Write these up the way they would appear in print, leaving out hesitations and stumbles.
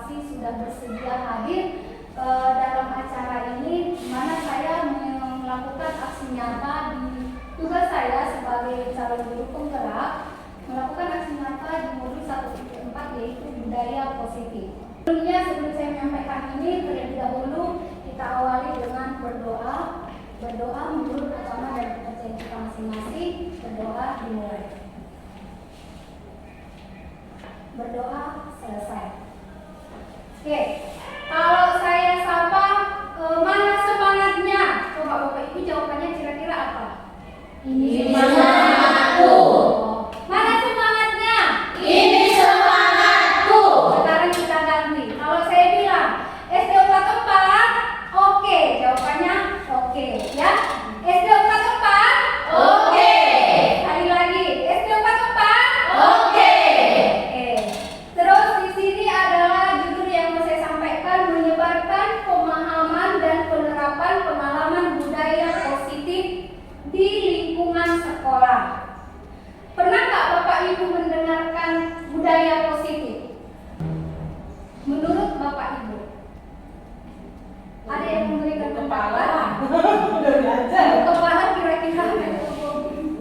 kasih sudah bersedia hadir dalam acara ini, di mana saya melakukan aksi nyata di tugas saya sebagai calon guru penggerak melakukan aksi nyata di modul 1.4 yaitu budaya positif. Sebelum saya menyampaikan ini, terlebih dahulu kita awali dengan berdoa. Berdoa menurut agama dan kepercayaan kita masing-masing. Berdoa dimulai. Berdoa selesai. Oke, kalau saya sapa, mana semangatnya? Coba Bapak Ibu jawabannya kira-kira apa? Ini semangatku. Mana semangatnya? Ini semangatku. Sekarang kita ganti. Kalau saya bilang SD44, oke, jawabannya oke, ya. SD44, Oke. sekali lagi, SD44, Oke. Terus di sini adalah judul yang mau saya sampaikan, menyebarkan pemahaman dan penerapan pengalaman budaya positif di lingkungan sekolah. Pernah nggak Bapak Ibu mendengarkan budaya positif? Menurut Bapak Ibu, ada yang memberikan Kepala. Udah belajar. Kepala kira-kira.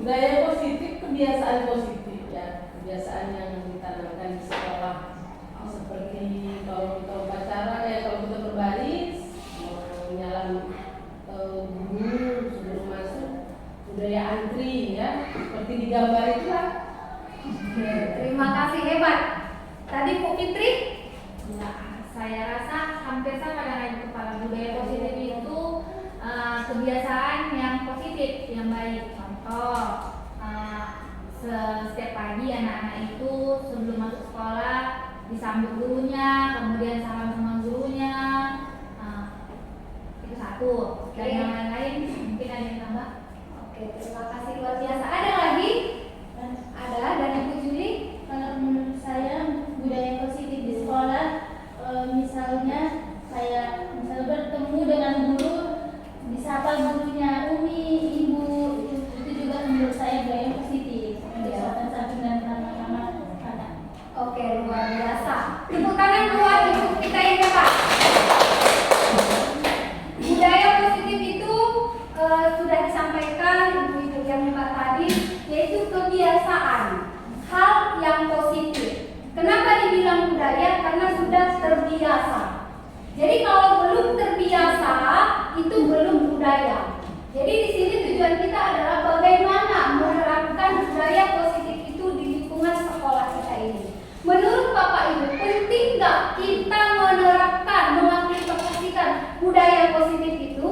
Budaya positif, kebiasaan positif ya, kebiasaan yang ditanamkan di sekolah. Seperti kalau kita upacara, kalau kita berbaris, menyalam guru sebelum masuk, budaya antri ya, seperti di gambar itulah. Terima kasih, hebat. Tadi Bu Fitri? Ya, saya rasa hampir sama dengan kepala. Budaya positif itu kebiasaan yang positif, yang baik. Contoh, setiap pagi anak-anak itu sebelum masuk sekolah disambut gurunya, kemudian salam sama gurunya. Itu satu. Dan yang lain-lain mungkin ada yang tambah. Oke, terima kasih luar biasa. Ada lagi? Ada, dan Ibu Juli? Kalau menurut saya budaya positif di sekolah, misalnya saya bertemu dengan guru, disapa gurunya Umi, Ibu, itu juga menurut saya budaya positif. Untuk sopan santun dan sama-sama anak. Oke, luar biasa. Tepuk tangan buat ibu kita yang hebat. Budaya positif itu sudah disampaikan ibu-ibu yang hebat tadi, yaitu kebiasaan hal yang positif. Kenapa dibilang budaya? Karena sudah terbiasa. Jadi kalau belum terbiasa, itu belum budaya. Jadi di sini tujuan kita adalah bagaimana menerapkan budaya positif itu di lingkungan sekolah kita ini. Menurut Bapak Ibu, penting nggak kita menerapkan, mengaplikasikan budaya positif itu?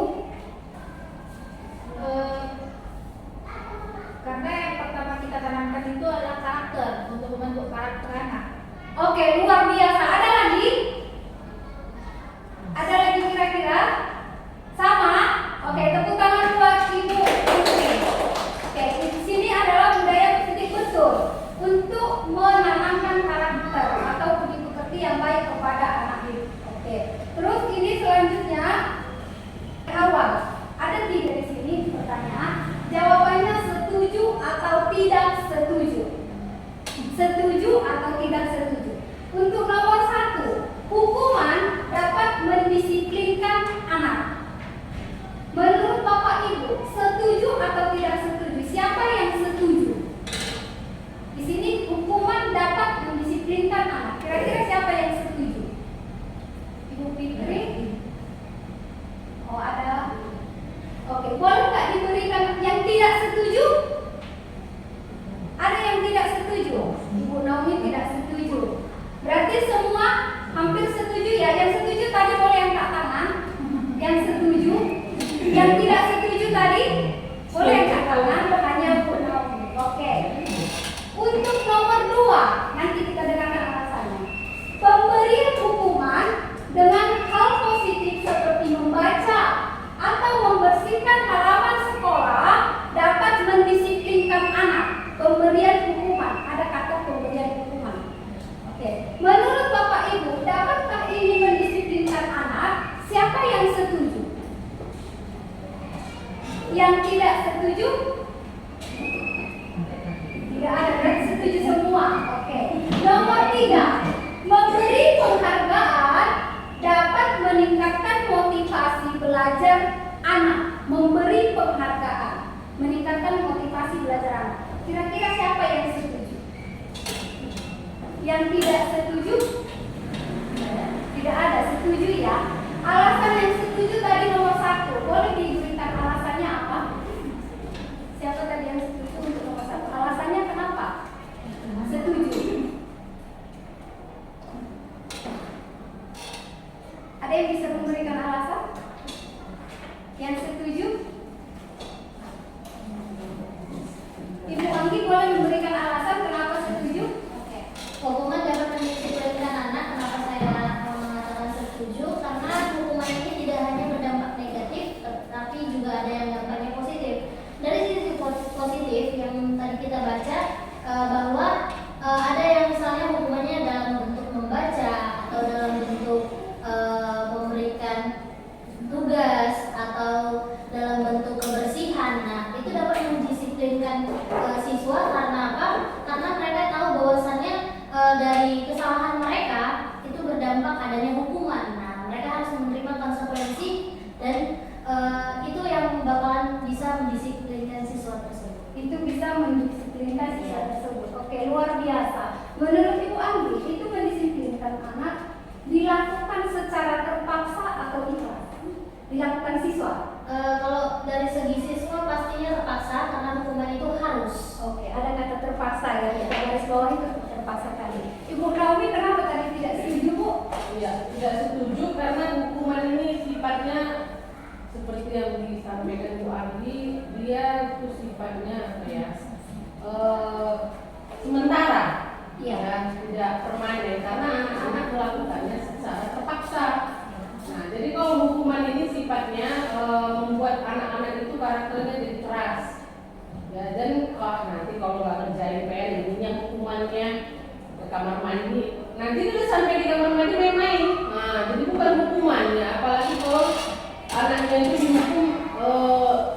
Karena yang pertama kita tanamkan itu adalah karakter, untuk membentuk karakter anak. Oke, luar biasa. Ada lagi? Ada lagi kira-kira? Sama? Oke, tepuk tangan buat Ibu Putri. Oke, di sini adalah budaya positif betul untuk menanamkan karakter atau budi pekerti yang baik kepada anak itu. Oke, terus ini selanjutnya awal. Ada 3 di sini pertanyaan. Jawabannya setuju atau tidak setuju. Setuju atau tidak setuju. Untuk nomor 1, hukuman dapat mendisiplinkan anak. Menurut Bapak Ibu, setuju atau tidak setuju? Siapa yang setuju? Di sini hukuman dapat mendisiplinkan anak. Kira-kira siapa yang setuju? Ibu Fitri? Oh, ada. Oke, boleh nggak diberikan yang tidak setuju? Ada yang tidak setuju? Ibu Naomi tidak setuju. Berarti semua hampir setuju ya? Yang setuju tadi boleh angkat tangan. Yang setuju? Yang tidak setuju tadi? Boleh angkat tangan. Hanya Bu Naomi. Oke. Untuk nomor 2, nanti kita dengarkan alasannya. Pemberian hukuman dengan hal positif seperti membaca atau membersihkan halaman sekolah dapat mendisiplinkan anak. Pemberian hukuman, ada kata pemberian hukuman. Oke. Menurut Bapak Ibu, dapatkah ini mendisiplinkan anak? Siapa yang setuju? Yang tidak setuju? Tidak ada, setuju semua. Oke. Nomor 3, memberi penghargaan penghargaan, meningkatkan motivasi belajar anak. Kira-kira siapa yang setuju? Yang tidak setuju? Tidak ada. Setuju ya. Alasan yang setuju tadi nomor 1. Boleh diberikan alasannya apa? Siapa tadi yang setuju untuk nomor 1? Alasannya kenapa? Setuju. Ada yang bisa memberikan alasan? Yang setuju? Ibu Anggi boleh memberikan alasan kenapa setuju? Oke. Hukuman dapat mendisiplinkan anak. Kenapa saya mengatakan setuju? Karena hukuman ini tidak hanya berdampak negatif, tetapi juga ada yang dampaknya positif. Dari sisi positif yang tadi kita baca bahwa ada yang misalnya hukumannya dalam bentuk membaca atau dalam bentuk memberikan tugas atau dalam bentuk kebersihan. Nah, itu dapat mendisiplinkan siswa karena apa? Karena mereka tahu bahwasannya dari kesalahan mereka itu berdampak adanya hukuman. Nah, mereka harus menerima konsekuensi dan itu yang bakalan bisa mendisiplinkan siswa tersebut. Itu bisa mendisiplinkan siswa tersebut. Oke, luar biasa. Menurut Ibu Anggi, itu mendisiplinkan anak dilakukan secara terpaksa atau ikhlas? Dilakukan siswa? Kalau dari segi siswa pastinya terpaksa karena hukuman itu harus. Oke, ada kata terpaksa ya. Kita garis bawah itu terpaksa tadi. Ibu Naomi kenapa tadi tidak setuju, Bu? Ya, tidak setuju karena hukuman ini sifatnya seperti yang disampaikan Bu Anggi, dia itu sifatnya apa ya? Sementara, ya, tidak permanen karena anak-anak melakukannya secara terpaksa. Nah, jadi kalau hukuman ini sifatnya membuat anak-anak itu karakternya jadi keras. Ya, dan nanti kalau nggak ngerjain PR, ininya hukumannya ke kamar mandi. Nanti udah sampai di kamar mandi main-main. Nah, jadi bukan hukuman ya, apalagi kalau anaknya itu dihukum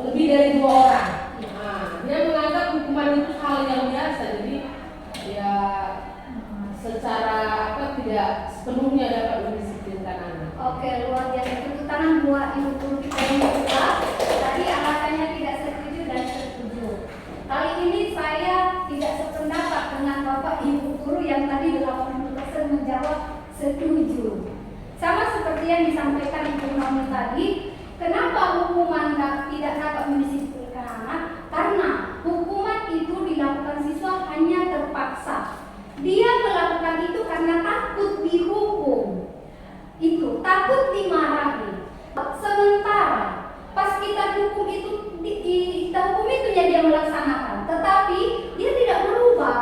lebih dari 2 orang. Nah, dia menganggap hukuman itu hal yang biasa, jadi ya secara tidak sepenuhnya dapat mendisiplinkan anak. Oke, luar biasa. Tepuk tangan buat Ibu Guru kita yang kedua. Tadi alasannya tidak setuju dan setuju. Kali ini saya tidak sependapat dengan Bapak Ibu Guru yang tadi 80% menjawab setuju. Sama seperti yang disampaikan Ibu Naomi tadi, kenapa hukuman tidak dapat mendisiplinkan anak? Karena hukuman itu dilakukan siswa hanya terpaksa. Dia melakukan itu karena takut dihukum. Itu takut dimarahi. Sementara pas kita hukum itu kita hukum itu ya dia melaksanakan, tetapi dia tidak berubah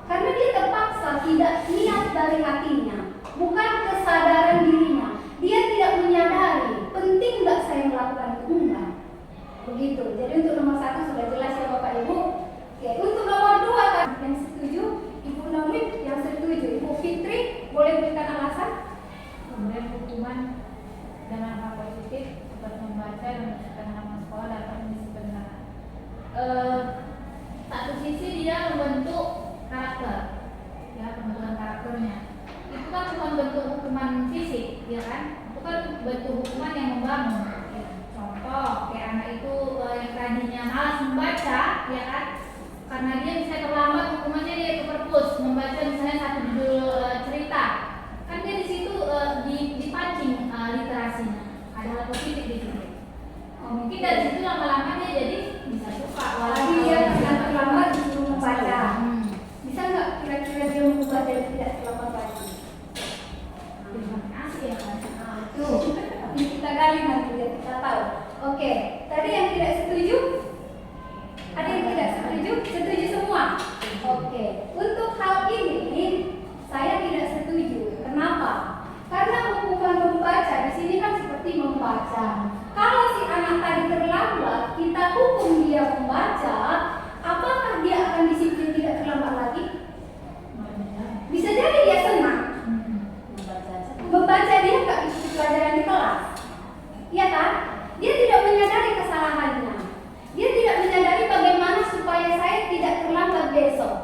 karena dia terpaksa, tidak niat dari hatinya, bukan kesadaran dirinya. Dia tidak menyadari penting nggak saya melakukan itu, enggak. Begitu. Jadi untuk nomor 1 sudah jelas ya Bapak Ibu. Oke, untuk nomor 2 kan yang setuju Ibu Naomi, yang setuju Ibu Fitri, boleh berikan alasan? Kemudian hukuman dengan hal positif seperti membaca dan menyelesaikan halaman sekolah dapat mendisiplinkan. Satu sisi dia membentuk karakter, ya, pembentukan karakternya. Itu kan bukan bentuk hukuman fisik, ya kan? Itu kan bentuk hukuman yang membangun. Contoh, kayak anak itu yang tadinya malas membaca, ya kan? Karena dia bisa terlambat, hukumannya dia ke perpus membaca misalnya satu judul cerita. Kan dia di situ dipancing literasinya, ada hal positif di situ. Mungkin dari situ lama-lama dia jadi bisa suka. Walaupun dia tidak terlambat disuruh membaca. Bisa nggak kira-kira dia membaca dan tidak terlambat lagi? Terima kasih ya kan. Tuh, tapi kita gali nanti biar kita tahu. Oke, tadi yang tidak setuju? Ada yang tidak setuju? Setuju semua? Oke, untuk hal ini saya tidak setuju. Kenapa? Karena hukuman membaca di sini kan seperti membaca. Kalau si anak tadi terlambat, kita hukum dia membaca, apakah dia akan disiplin tidak terlambat lagi? Bisa jadi dia senang. Membaca dia nggak ikuti pelajaran di kelas, iya kan? Dia tidak menyadari kesalahannya. Dia tidak menyadari bagaimana supaya saya tidak terlambat besok.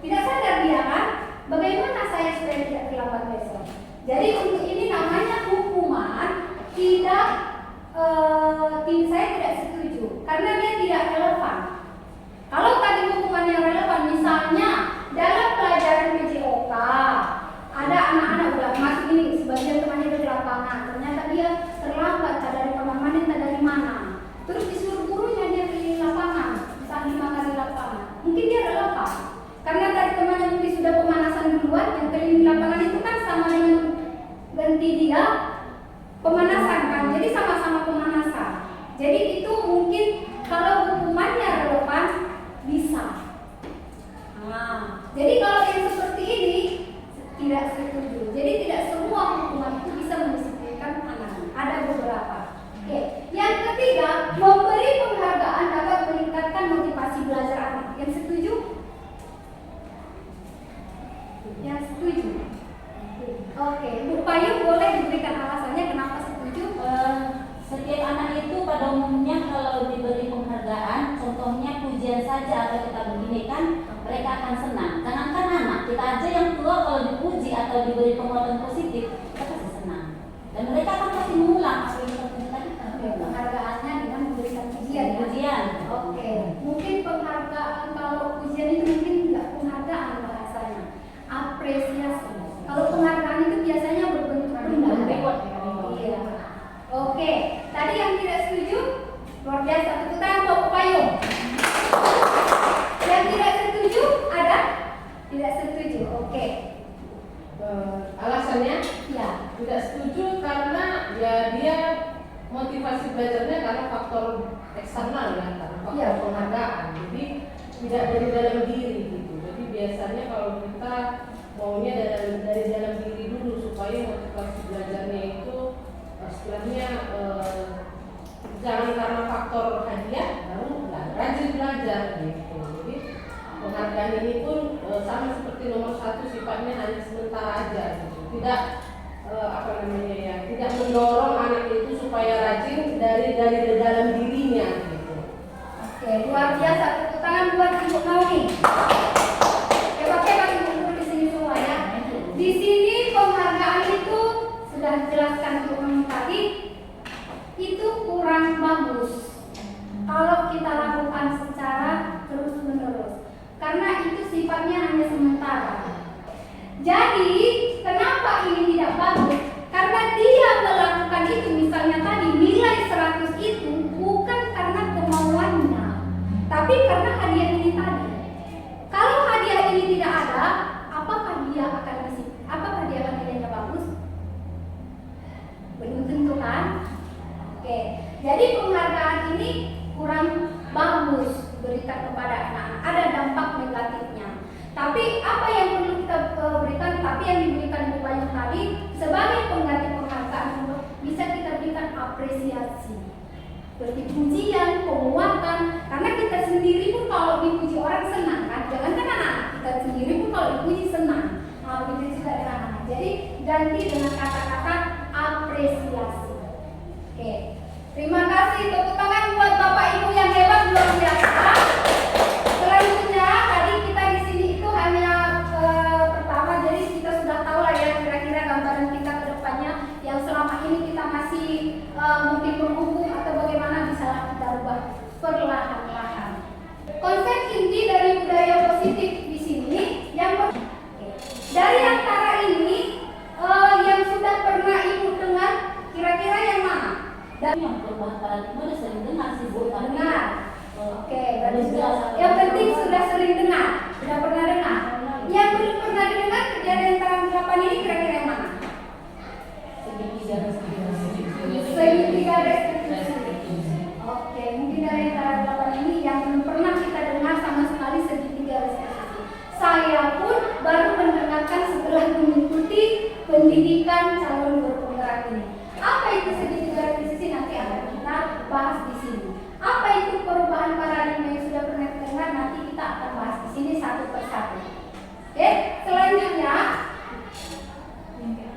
Tidak sadar dia kan? Bagaimana saya supaya tidak terlambat besok? Jadi untuk ini namanya hukuman tidak tim saya tidak setuju karena dia tidak relevan. Kalau tadi hukuman yang relevan, misalnya dalam pelajaran PJOK ada anak-anak udah masuk ini, sebagian temannya dari lapangan, ternyata dia terlambat, tak dari kamar mandi, tak dari mana, terus disuruh gurunya dia keliling lapangan, entah 5 kali lapangan, mungkin dia relevan karena tadi temannya mungkin sudah pemanasan duluan, yang keliling lapangan itu kan sama dengan ganti dia pemanasan kan, jadi sama-sama pemanasan. Jadi itu mungkin kalau hukumannya relevan bisa. Nah, jadi kalau yang seperti ini tidak setuju. Jadi tidak semua hukuman itu bisa mendisiplinkan anak. Ada beberapa. Oke. Yang ketiga, memberi penghargaan dapat meningkatkan motivasi belajar anak. Yang setuju? Yang setuju. Oke, Bu Payung boleh diberikan alasannya kenapa setuju? Setiap anak itu pada umumnya kalau diberi penghargaan, contohnya pujian saja atau kita begini kan, mereka akan senang. Jangankan anak, kita aja yang tua kalau dipuji atau diberi penguatan positif, kita pasti senang. Dan mereka akan pasti mengulang apa yang kita puji tadi. Penghargaannya dengan memberikan pujian. Ya? Pujian. Oke. Mungkin penghargaan kalau pujian itu mungkin nggak penghargaan bahasanya, apresiasi. Kalau penghargaan itu biasanya berbentuk benda. Iya. Oke. Tadi yang tidak setuju, luar biasa. Tepuk tangan buat Bu Payung. Yang tidak setuju ada? Tidak setuju. Oke. Alasannya Ya. tidak setuju karena ya dia motivasi belajarnya karena faktor eksternal ya, karena faktor Ya. penghargaan. Jadi tidak dari dalam diri gitu. Jadi biasanya kalau kita maunya dari dalam diri dulu supaya motivasi belajarnya itu istilahnya jangan karena faktor hadiah baru rajin belajar gitu. Jadi penghargaan ini pun sama seperti nomor 1 sifatnya hanya sementara aja gitu. Tidak tidak mendorong anak itu supaya rajin dari dalam dirinya gitu. Oke, luar biasa. Tepuk tangan buat Ibu Naomi. Hebat-hebat ibu-ibu di sini semua ya. Di sini penghargaan itu sudah dijelaskan untuk tadi itu kurang bagus kalau kita lakukan secara terus-menerus karena itu sifatnya hanya sementara. Jadi kenapa ini tidak bagus? Karena dia melakukan itu, misalnya tadi nilai 100 itu bukan karena kemauannya, tapi karena hadiah ini tadi. Kalau hadiah ini tidak ada, apakah dia akan nilainya bagus? Belum tentu kan? Oke, jadi penghargaan ini kurang bagus diberikan kepada anak-anak. Ada dampak negatifnya. Tapi apa yang perlu kita berikan? Tapi yang diberikan Bu Payung tadi sebagai pengganti penghargaan bisa kita berikan apresiasi, seperti pujian, penguatan. Karena kita sendiri pun kalau dipuji orang senang kan? Jangankan anak-anak, kita sendiri pun kalau dipuji senang. Begitu juga dengan anak. Jadi ganti dengan kata-kata apresiasi. Oke, terima kasih. Tepuk tangan buat Bapak Ibu yang hebat luar biasa. Selanjutnya tadi kita di sini itu hanya pertama, jadi kita sudah tahu lah ya kira-kira gambaran kita ke depannya yang selama ini kita masih mungkin berhubung atau bagaimana bisa kita rubah perlahan-lahan. Konsep inti dari budaya positif di sini dari antara ini yang sudah pernah Ibu dengar kira-kira yang mana? Dan yang perubahan paradigma udah sering dengar sih Bu. Dengar. Oke, yang penting sudah sering dengar, sudah pernah dengar. Yang belum pernah dengar kejadian tahun 8 ini kira-kira yang mana? Segitiga restitusi. Oke, mungkin dari antara 8 ini yang belum pernah kita dengar sama sekali segitiga restitusi. Saya pun baru mendengarkan setelah mengikuti pendidikan calon berpenggerak ini. Apa itu segitiga restitusi nanti akan kita bahas di sini. Apa itu perubahan paradigma yang sudah pernah kita dengar nanti kita akan bahas di sini satu persatu. Oke, selanjutnya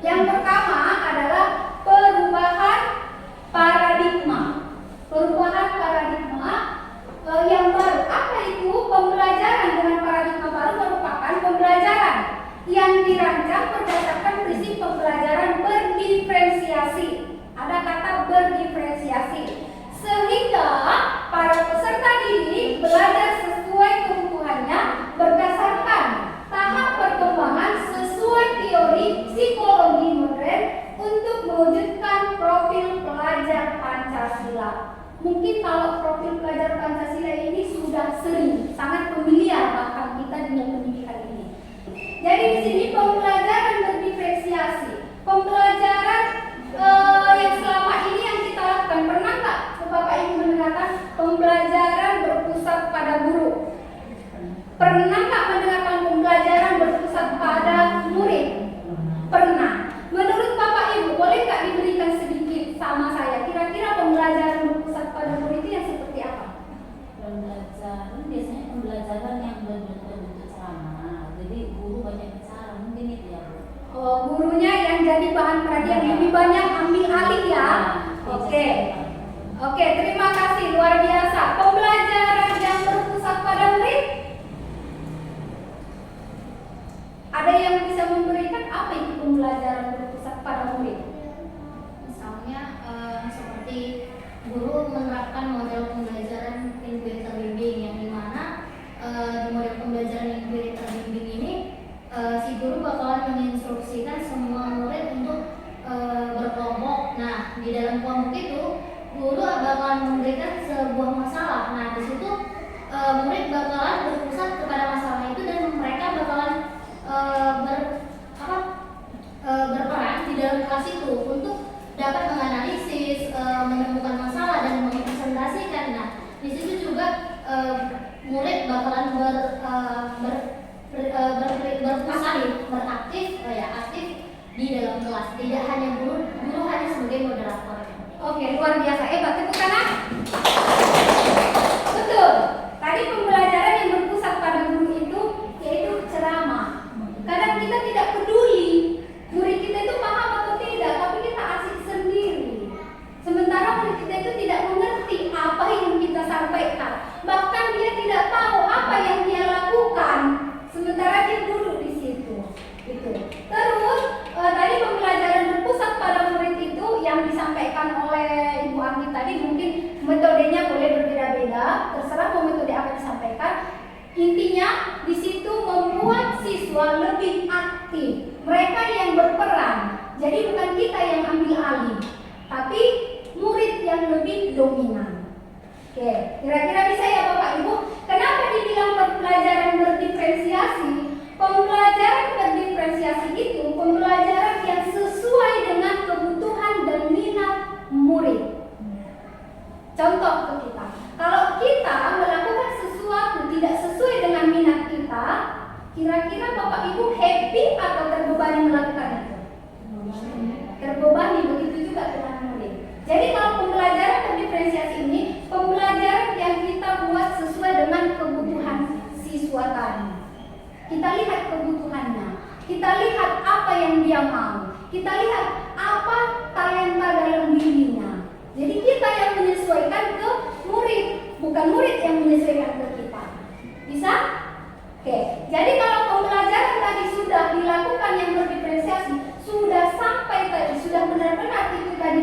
yang pertama adalah perubahan paradigma. Perubahan paradigma yang baru. Apa itu? Pembelajaran dengan paradigma baru merupakan pembelajaran yang dirancang berdasarkan prinsip pembelajaran berdiferensiasi. Ada kata Mungkin kalau profil pelajar Pancasila ini sudah sering, sangat familiar bahkan kita dengan pendidikan ini. Jadi di sini pembelajaran berdiferensiasi, pembelajaran yang selama ini yang kita lakukan. Pernah nggak Bapak Ibu mendengarkan pembelajaran berpusat pada guru? Pernah nggak mendengarkan pembelajaran berpusat pada murid? Pernah. Menurut Bapak Ibu, boleh nggak diberikan sedikit sama saya? Kira-kira pembelajaran berpusat pada murid itu yang seperti apa? Pembelajaran biasanya pembelajaran yang berbentuk ceramah. Jadi guru banyak bicara, mungkin itu ya Bu. Oh, gurunya yang jadi bahan perhatian lebih banyak ambil alih ya. Oke. Oke, terima kasih, luar biasa. Pembelajaran yang berpusat pada murid. Ada yang bisa memberikan apa itu pembelajaran berpusat pada murid? Misalnya seperti guru menerapkan model pembelajaran lingkup terbimbing yang dimana di model pembelajaran lingkup terbimbing ini si guru bakalan menginstruksikan semua murid untuk berkelompok. Nah, di dalam kelompok itu guru bakalan memberikan sebuah masalah. Nah, di situ murid bakalan berpusat kepada masalah itu dan mereka bakalan berperan di dalam kelas itu untuk dapat menganalisis, menemukan masalah dan mempresentasikan. Nah, di situ juga murid bakalan aktif di dalam kelas. Tidak hanya guru hanya sebagai moderator. Oke, luar biasa. Tepuk tangan. Betul. Tadi pembelajaran yang berpusat pada guru itu yaitu ceramah. Kadang kita tidak peduli murid kita itu paham atau tidak, tapi kita asik sendiri. Sementara murid kita itu tidak mengerti apa yang kita sampaikan. Bahkan dia tidak tahu apa yang dia lakukan. Sementara dia duduk di situ. Gitu. Terus tadi pembelajaran berpusat pada murid itu yang disampaikan oleh Ibu Anggi tadi mungkin metodenya boleh berbeda-beda, terserah mau metode apa yang disampaikan. Intinya di situ membuat siswa lebih aktif, mereka yang berperan. Jadi bukan kita yang ambil alih, tapi murid yang lebih dominan. Oke, kira-kira bisa ya Bapak Ibu? Kenapa dibilang pembelajaran berdiferensiasi? Pembelajaran berdiferensiasi itu pembelajaran yang sesuai dengan kebutuhan dan minat murid. Contoh ke kita, kalau kita melakukan sesuatu tidak sesuai dengan minat kita, kira-kira Bapak Ibu happy atau terbebani melakukan itu? Terbebani, begitu juga dengan murid. Jadi kalau pembelajaran berdiferensiasi ini, pembelajaran yang kita buat sesuai dengan kebutuhan siswa tadi. Kita lihat kebutuhannya, kita lihat apa yang dia mau, kita lihat apa talenta dalam dirinya. Jadi kita yang menyesuaikan ke murid, bukan murid yang menyesuaikan ke kita. Bisa? Oke, jadi kalau pembelajaran tadi sudah dilakukan yang berdiferensiasi, sudah sampai tadi, sudah benar-benar itu tadi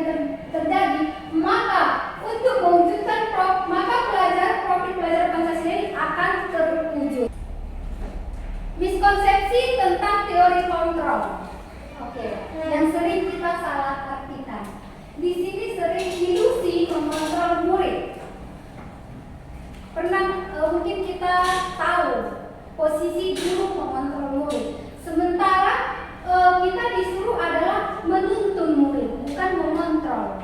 terjadi, maka untuk mewujudkan maka profil pelajar Pancasila ini akan terwujud. Miskonsepsi tentang teori kontrol. Oke, yang sering kita salah artikan. Di sini sering ilusi mengontrol murid. Pernah mungkin kita tahu posisi guru mengontrol murid. Sementara kita disuruh adalah menuntun murid, bukan mengontrol.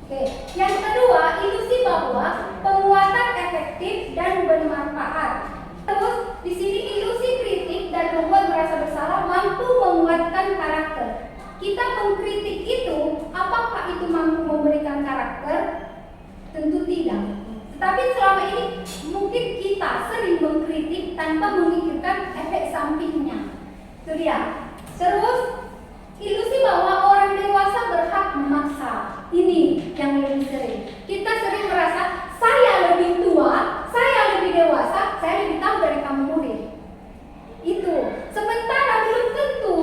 Oke. Yang kedua, ilusi bahwa penguatan efektif dan bermanfaat. Terus di sini ilusi kritik dan membuat merasa bersalah mampu menguatkan karakter. Kita mengkritik itu, apakah itu mampu memberikan karakter? Tentu tidak. Tetapi selama ini mungkin kita sering mengkritik tanpa memikirkan efek sampingnya. Itu dia. Terus ilusi bahwa orang dewasa berhak memaksa. Ini yang lebih sering. Kita sering merasa saya lebih tua, saya lebih dewasa, saya lebih tahu dari kamu murid. Itu. Sementara belum tentu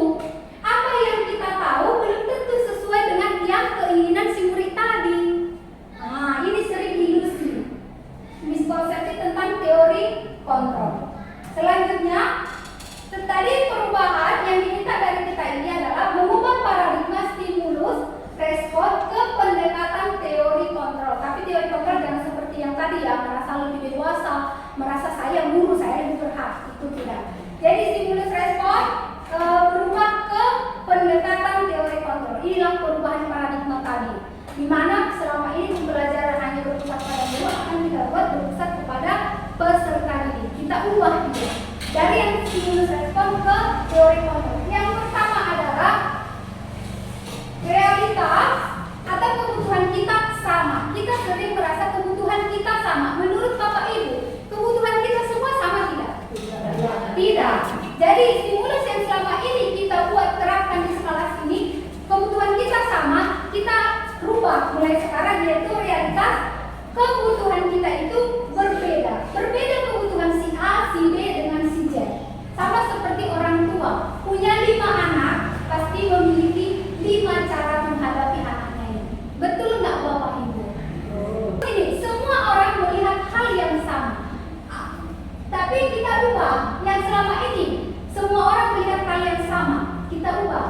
apa yang kita tahu belum tentu sesuai dengan yang keinginan si murid tadi. Nah, ini sering ilusi. Miskonsepsi tentang teori kontrol. Selanjutnya, tadi perubahan yang diminta dari kita ini adalah mengubah paradigma di mana selama ini pembelajaran hanya berpusat pada guru akan kita buat berpusat kepada peserta didik. Kita ubah dia dari yang stimulus respon ke teori konten. Yang pertama adalah realitas atau kebutuhan kita sama. Kita sering merasa kebutuhan kita sama. Menurut Bapak Ibu, kebutuhan kita semua sama tidak? Tidak. Jadi stimulus yang selama ini kita buat terapkan di sekolah ini, kebutuhan kita sama, kita rubah mulai sekarang, yaitu realitas kebutuhan kita itu berbeda. Berbeda kebutuhan si A, si B dengan si Z. Sama seperti orang tua punya 5 anak, pasti memiliki 5 cara menghadapi anaknya ini. Betul nggak Bapak Ibu? Ini semua orang melihat hal yang sama. Tapi kita ubah. Yang selama ini semua orang melihat hal yang sama, kita ubah.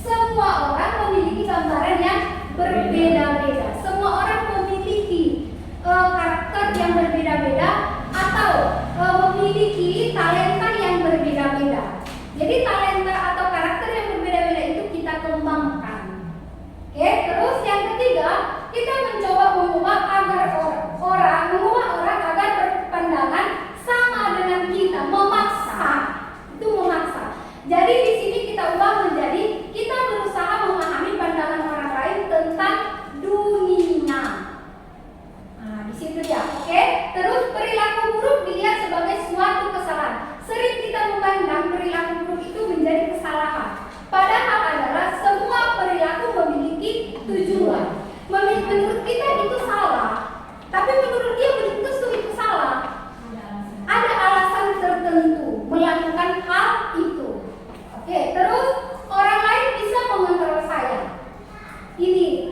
Semua orang memiliki gambaran yang berbeda-beda. Semua orang memiliki karakter yang berbeda-beda atau memiliki talenta yang berbeda-beda. Jadi talenta atau karakter yang berbeda-beda itu kita kembangkan. Oke, terus yang ketiga, kita mencoba mengubah orang agar berpandangan sama dengan kita, memaksa. Itu memaksa. Jadi di sini kita ubah menjadi kita berusaha memahami pandangan orang lain tentang dunia. Nah, di situ ya, oke? Terus perilaku buruk dilihat sebagai suatu kesalahan. Sering kita memandang perilaku buruk itu menjadi kesalahan. Padahal adalah semua perilaku memiliki tujuan. Menurut kita itu salah, tapi menurut dia belum tentu itu salah. Ada alasan tertentu melakukan hal itu. Oke, terus orang lain bisa mengontrol saya. Ini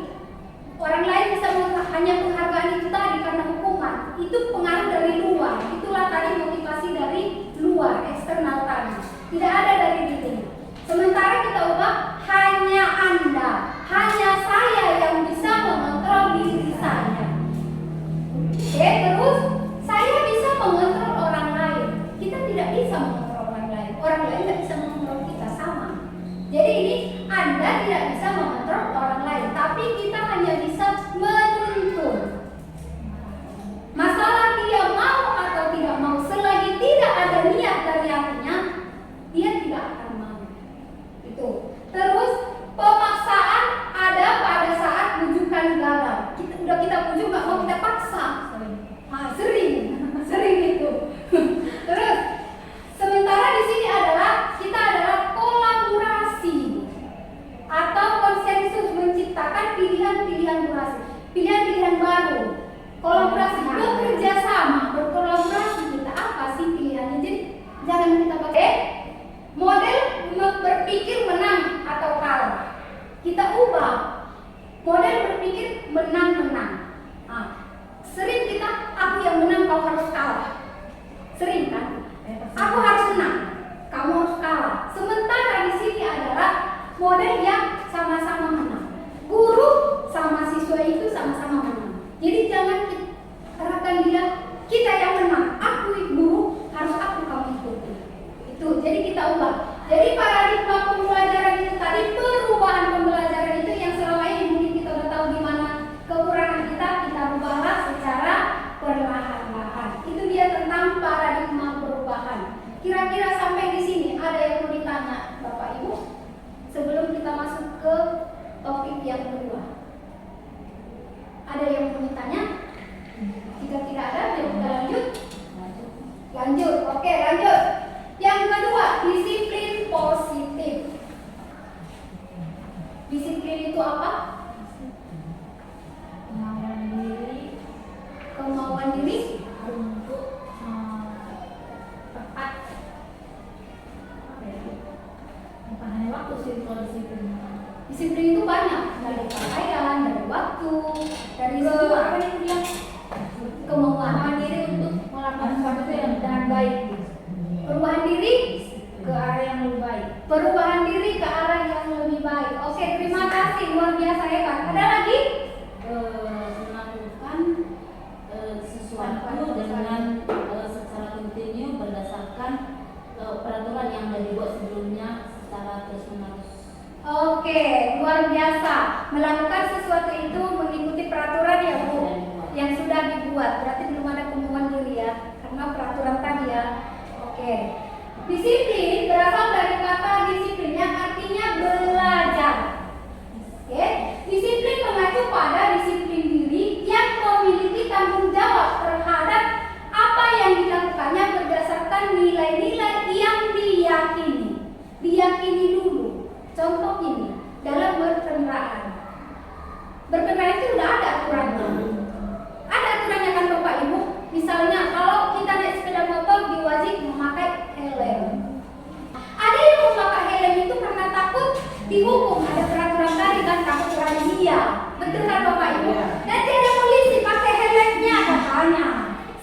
orang lain bisa hanya penghargaan itu tadi karena hukuman. Itu pengaruh dari luar. Itulah tadi motivasi dari luar, eksternal tadi. Tidak ada dari diri. Sementara kita ubah hanya Anda, hanya saya yang bisa mengontrol diri saya. Oke, terus saya bisa mengontrol orang lain. Kita tidak bisa mengontrol orang lain. Orang lain tidak bisa mengontrol kita, sama. Jadi ini Anda tidak bisa mengontrol orang lain, tapi kita hanya bisa menuntun. Masalah dia mau atau tidak mau, selagi tidak ada niat dari hatinya, dia tidak akan mau. Itu. Terus pemaksaan ada pada saat bujukan gagal. Kita bujuk nggak mau, kita paksa. Sering itu. Terus sementara di sini kita adalah kolaborasi atau konsensus, menciptakan pilihan-pilihan baru. Kolaborasi, bekerja sama, berkolaborasi kita apa sih pilihannya? Jadi jangan kita pakai model berpikir menang atau kalah. Kita ubah model berpikir menang-menang. Sering kita, aku yang menang, kau harus kalah. Sering kan? Aku harus menang, kamu harus kalah. Sementara di sini adalah model yang sama-sama menang. Guru sama siswa itu sama-sama menang. Jadi jangan arahkan dia, kita yang menang. Aku guru, harus aku kamu ikuti. Itu. Jadi kita ubah. Jadi paradigma pembelajaran itu tadi, perubahan pembelajaran itu yang selama ini mungkin kita udah tahu gimana kekurangan kita rubahlah secara perlahan-lahan. Itu dia tentang paradigma perubahan. Kira-kira sampai di sini ada yang mau ditanya Bapak Ibu sebelum kita masuk ke topik yang kedua? Ada yang mau ditanya? Jika tidak ada, kita lanjut. Lanjut, oke, lanjut. Yang kedua, disiplin positif. Disiplin itu apa? Kemauan diri untuk tepat. Bukan hanya waktu sih kalau disiplin. Disiplin itu banyak, dari pakaian, dari waktu, dari apa yang dia kemauan diri untuk melakukan sesuatu yang dengan baik. Perubahan diri ke arah yang lebih baik. Perubahan diri ke arah yang lebih baik. Oke, terima kasih, luar biasa hebat. Ada lagi? Melakukan sesuatu dengan secara kontinu berdasarkan peraturan yang sudah dibuat sebelumnya secara terus menerus. Oke, luar biasa. Melakukan sesuatu itu mengikuti peraturan ya Bu, yang sudah dibuat. Berarti belum ada pembunuhan diri ya, karena peraturan tadi ya. Oke. Disiplin berasal dari kata disiplin yang artinya belajar. Oke. Disiplin mengacu pada disiplin diri yang memiliki tanggung jawab terhadap apa yang dilakukannya berdasarkan nilai-nilai yang diyakini. Diyakini dulu. Contoh ini dalam berkendaraan. Berkendaraan itu sudah ada aturannya. Ada aturannya kan Bapak Ibu. Misalnya kalau kita naik sepeda motor diwajib memakai helm. Ada yang memakai helm itu karena takut dihukum. Ada peraturan tadi kan, takut razia. Betul kan Bapak Ibu? Nanti ada polisi pakai helmnya katanya.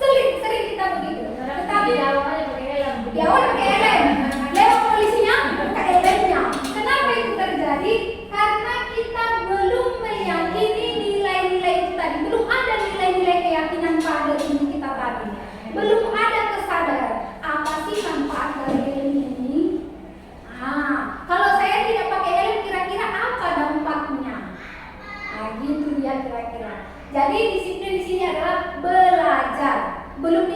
Sering kita begitu. Tetapi Di awalnya pakai helm. di awal pakai helm, lewat polisinya pakai helmnya. Kenapa itu terjadi? Karena kita belum meyakini nilai-nilai itu tadi. Belum ada nilai-nilai keyakinan pada diri kita tadi. Belum ada kesadaran apa sih manfaat dari helm ini. Kalau saya tidak pakai helm kira-kira apa dampaknya? Gitu dia kira-kira. Jadi disiplin di sini adalah belajar. Belum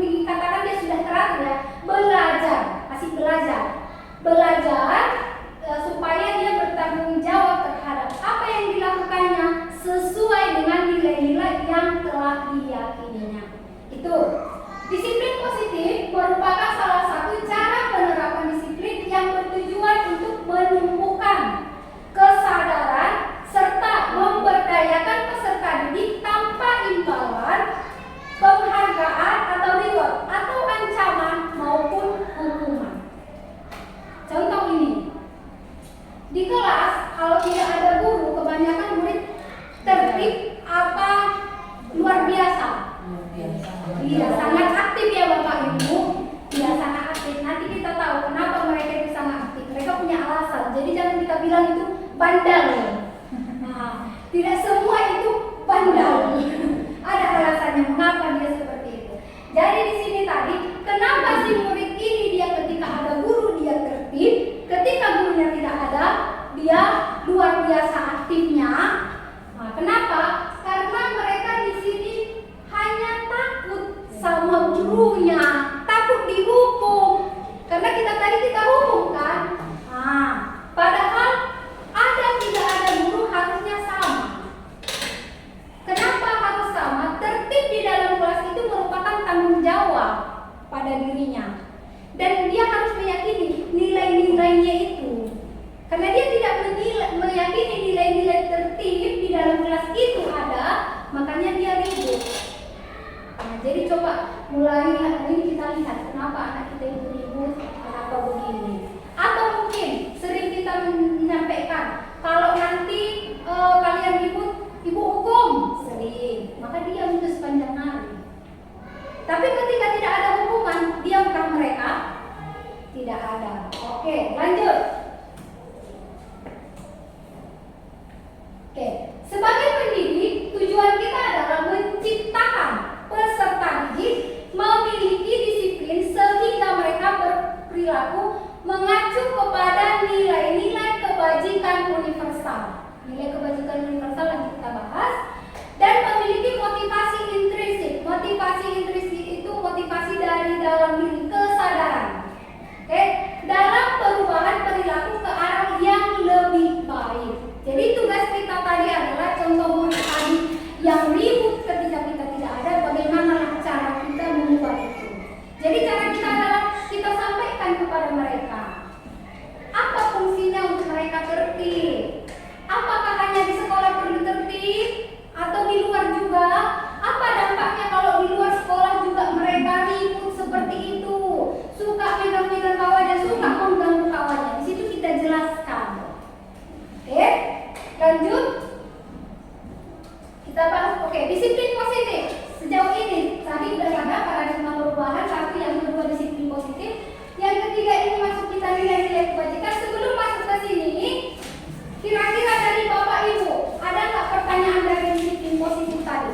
dikatakan dia sudah teratur ya. Belajar, masih belajar. Belajar supaya dia bertanggung jawab terhadap apa yang dilakukannya sesuai dengan nilai-nilai yang telah diyakininya. Itu. Disiplin positif merupakan salah satu cara penerapan disiplin yang bertujuan untuk menumbuhkan kesadaran serta memberdayakan peserta didik tanpa imbalan, penghargaan atau reward atau ancaman maupun hukuman. Contoh ini, di kelas kalau tidak ada guru, kebanyakan murid tertib apa luar biasa. Iya, sangat aktif ya Bapak Ibu. Iya, sangat aktif. Nanti kita tahu kenapa mereka itu sangat aktif. Mereka punya alasan. Jadi jangan kita bilang itu bandel. Tidak semua itu bandel. Ada alasannya mengapa dia seperti itu. Jadi di sini tadi, kenapa si murid ini dia ketika ada guru dia tertib, ketika gurunya tidak ada dia luar biasa aktifnya. Kenapa? Karena mereka di sini hanya takut sama gurunya, takut dihukum. Karena kita hukum kan? Padahal tidak ada guru harusnya sama. Kenapa harus sama? Tertib di dalam kelas itu merupakan tanggung jawab pada dirinya. Dan dia harus meyakini nilai-nilainya itu. Karena dia tidak meyakini nilai-nilai tertib di dalam kelas itu ada, makanya dia ribut. Jadi coba mulai hari ini kita lihat kenapa anak kita itu ribut, kenapa begini. Atau mungkin sering kita menyampaikan kalau nanti kalian ribut, ibu hukum, sering. Maka dia itu sepanjang hari. Tapi ketika tidak ada hukuman, diamkah mereka? Tidak ada. Oke, lanjut. Oke, sebagai pendidik, tujuan kita adalah menciptakan peserta didik memiliki disiplin sehingga mereka berperilaku mengacu kepada nilai-nilai kebajikan universal. Nilai kebajikan universal yang kita bahas dan memiliki motivasi intrinsik. Motivasi intrinsik itu motivasi dari dalam diri, kesadaran. Oke, dalam perubahan perilaku ke arah yang lebih baik. Jadi tugas kita tadi adalah contoh murid tadi yang ribut ketika kita tidak ada, bagaimana cara kita mengubah itu. Jadi cara kita adalah kita sampaikan kepada mereka apa fungsinya untuk mereka tertib. Apakah hanya di sekolah perlu tertib atau di luar juga? Apa dampaknya kalau di luar sekolah juga mereka ribut seperti itu, suka megang-megang kawannya, suka mengganggu kawannya. Di situ kita jelaskan. Oke, lanjut. Kita bahas. Oke, disiplin positif. Sejauh ini tadi sudah ada paradigma perubahan, satu, yang kedua disiplin positif, yang ketiga ini masuk kita nilai-nilai kebajikan. Sebelum masuk ke sini, kira-kira dari Bapak Ibu ada nggak pertanyaan dari disiplin positif tadi?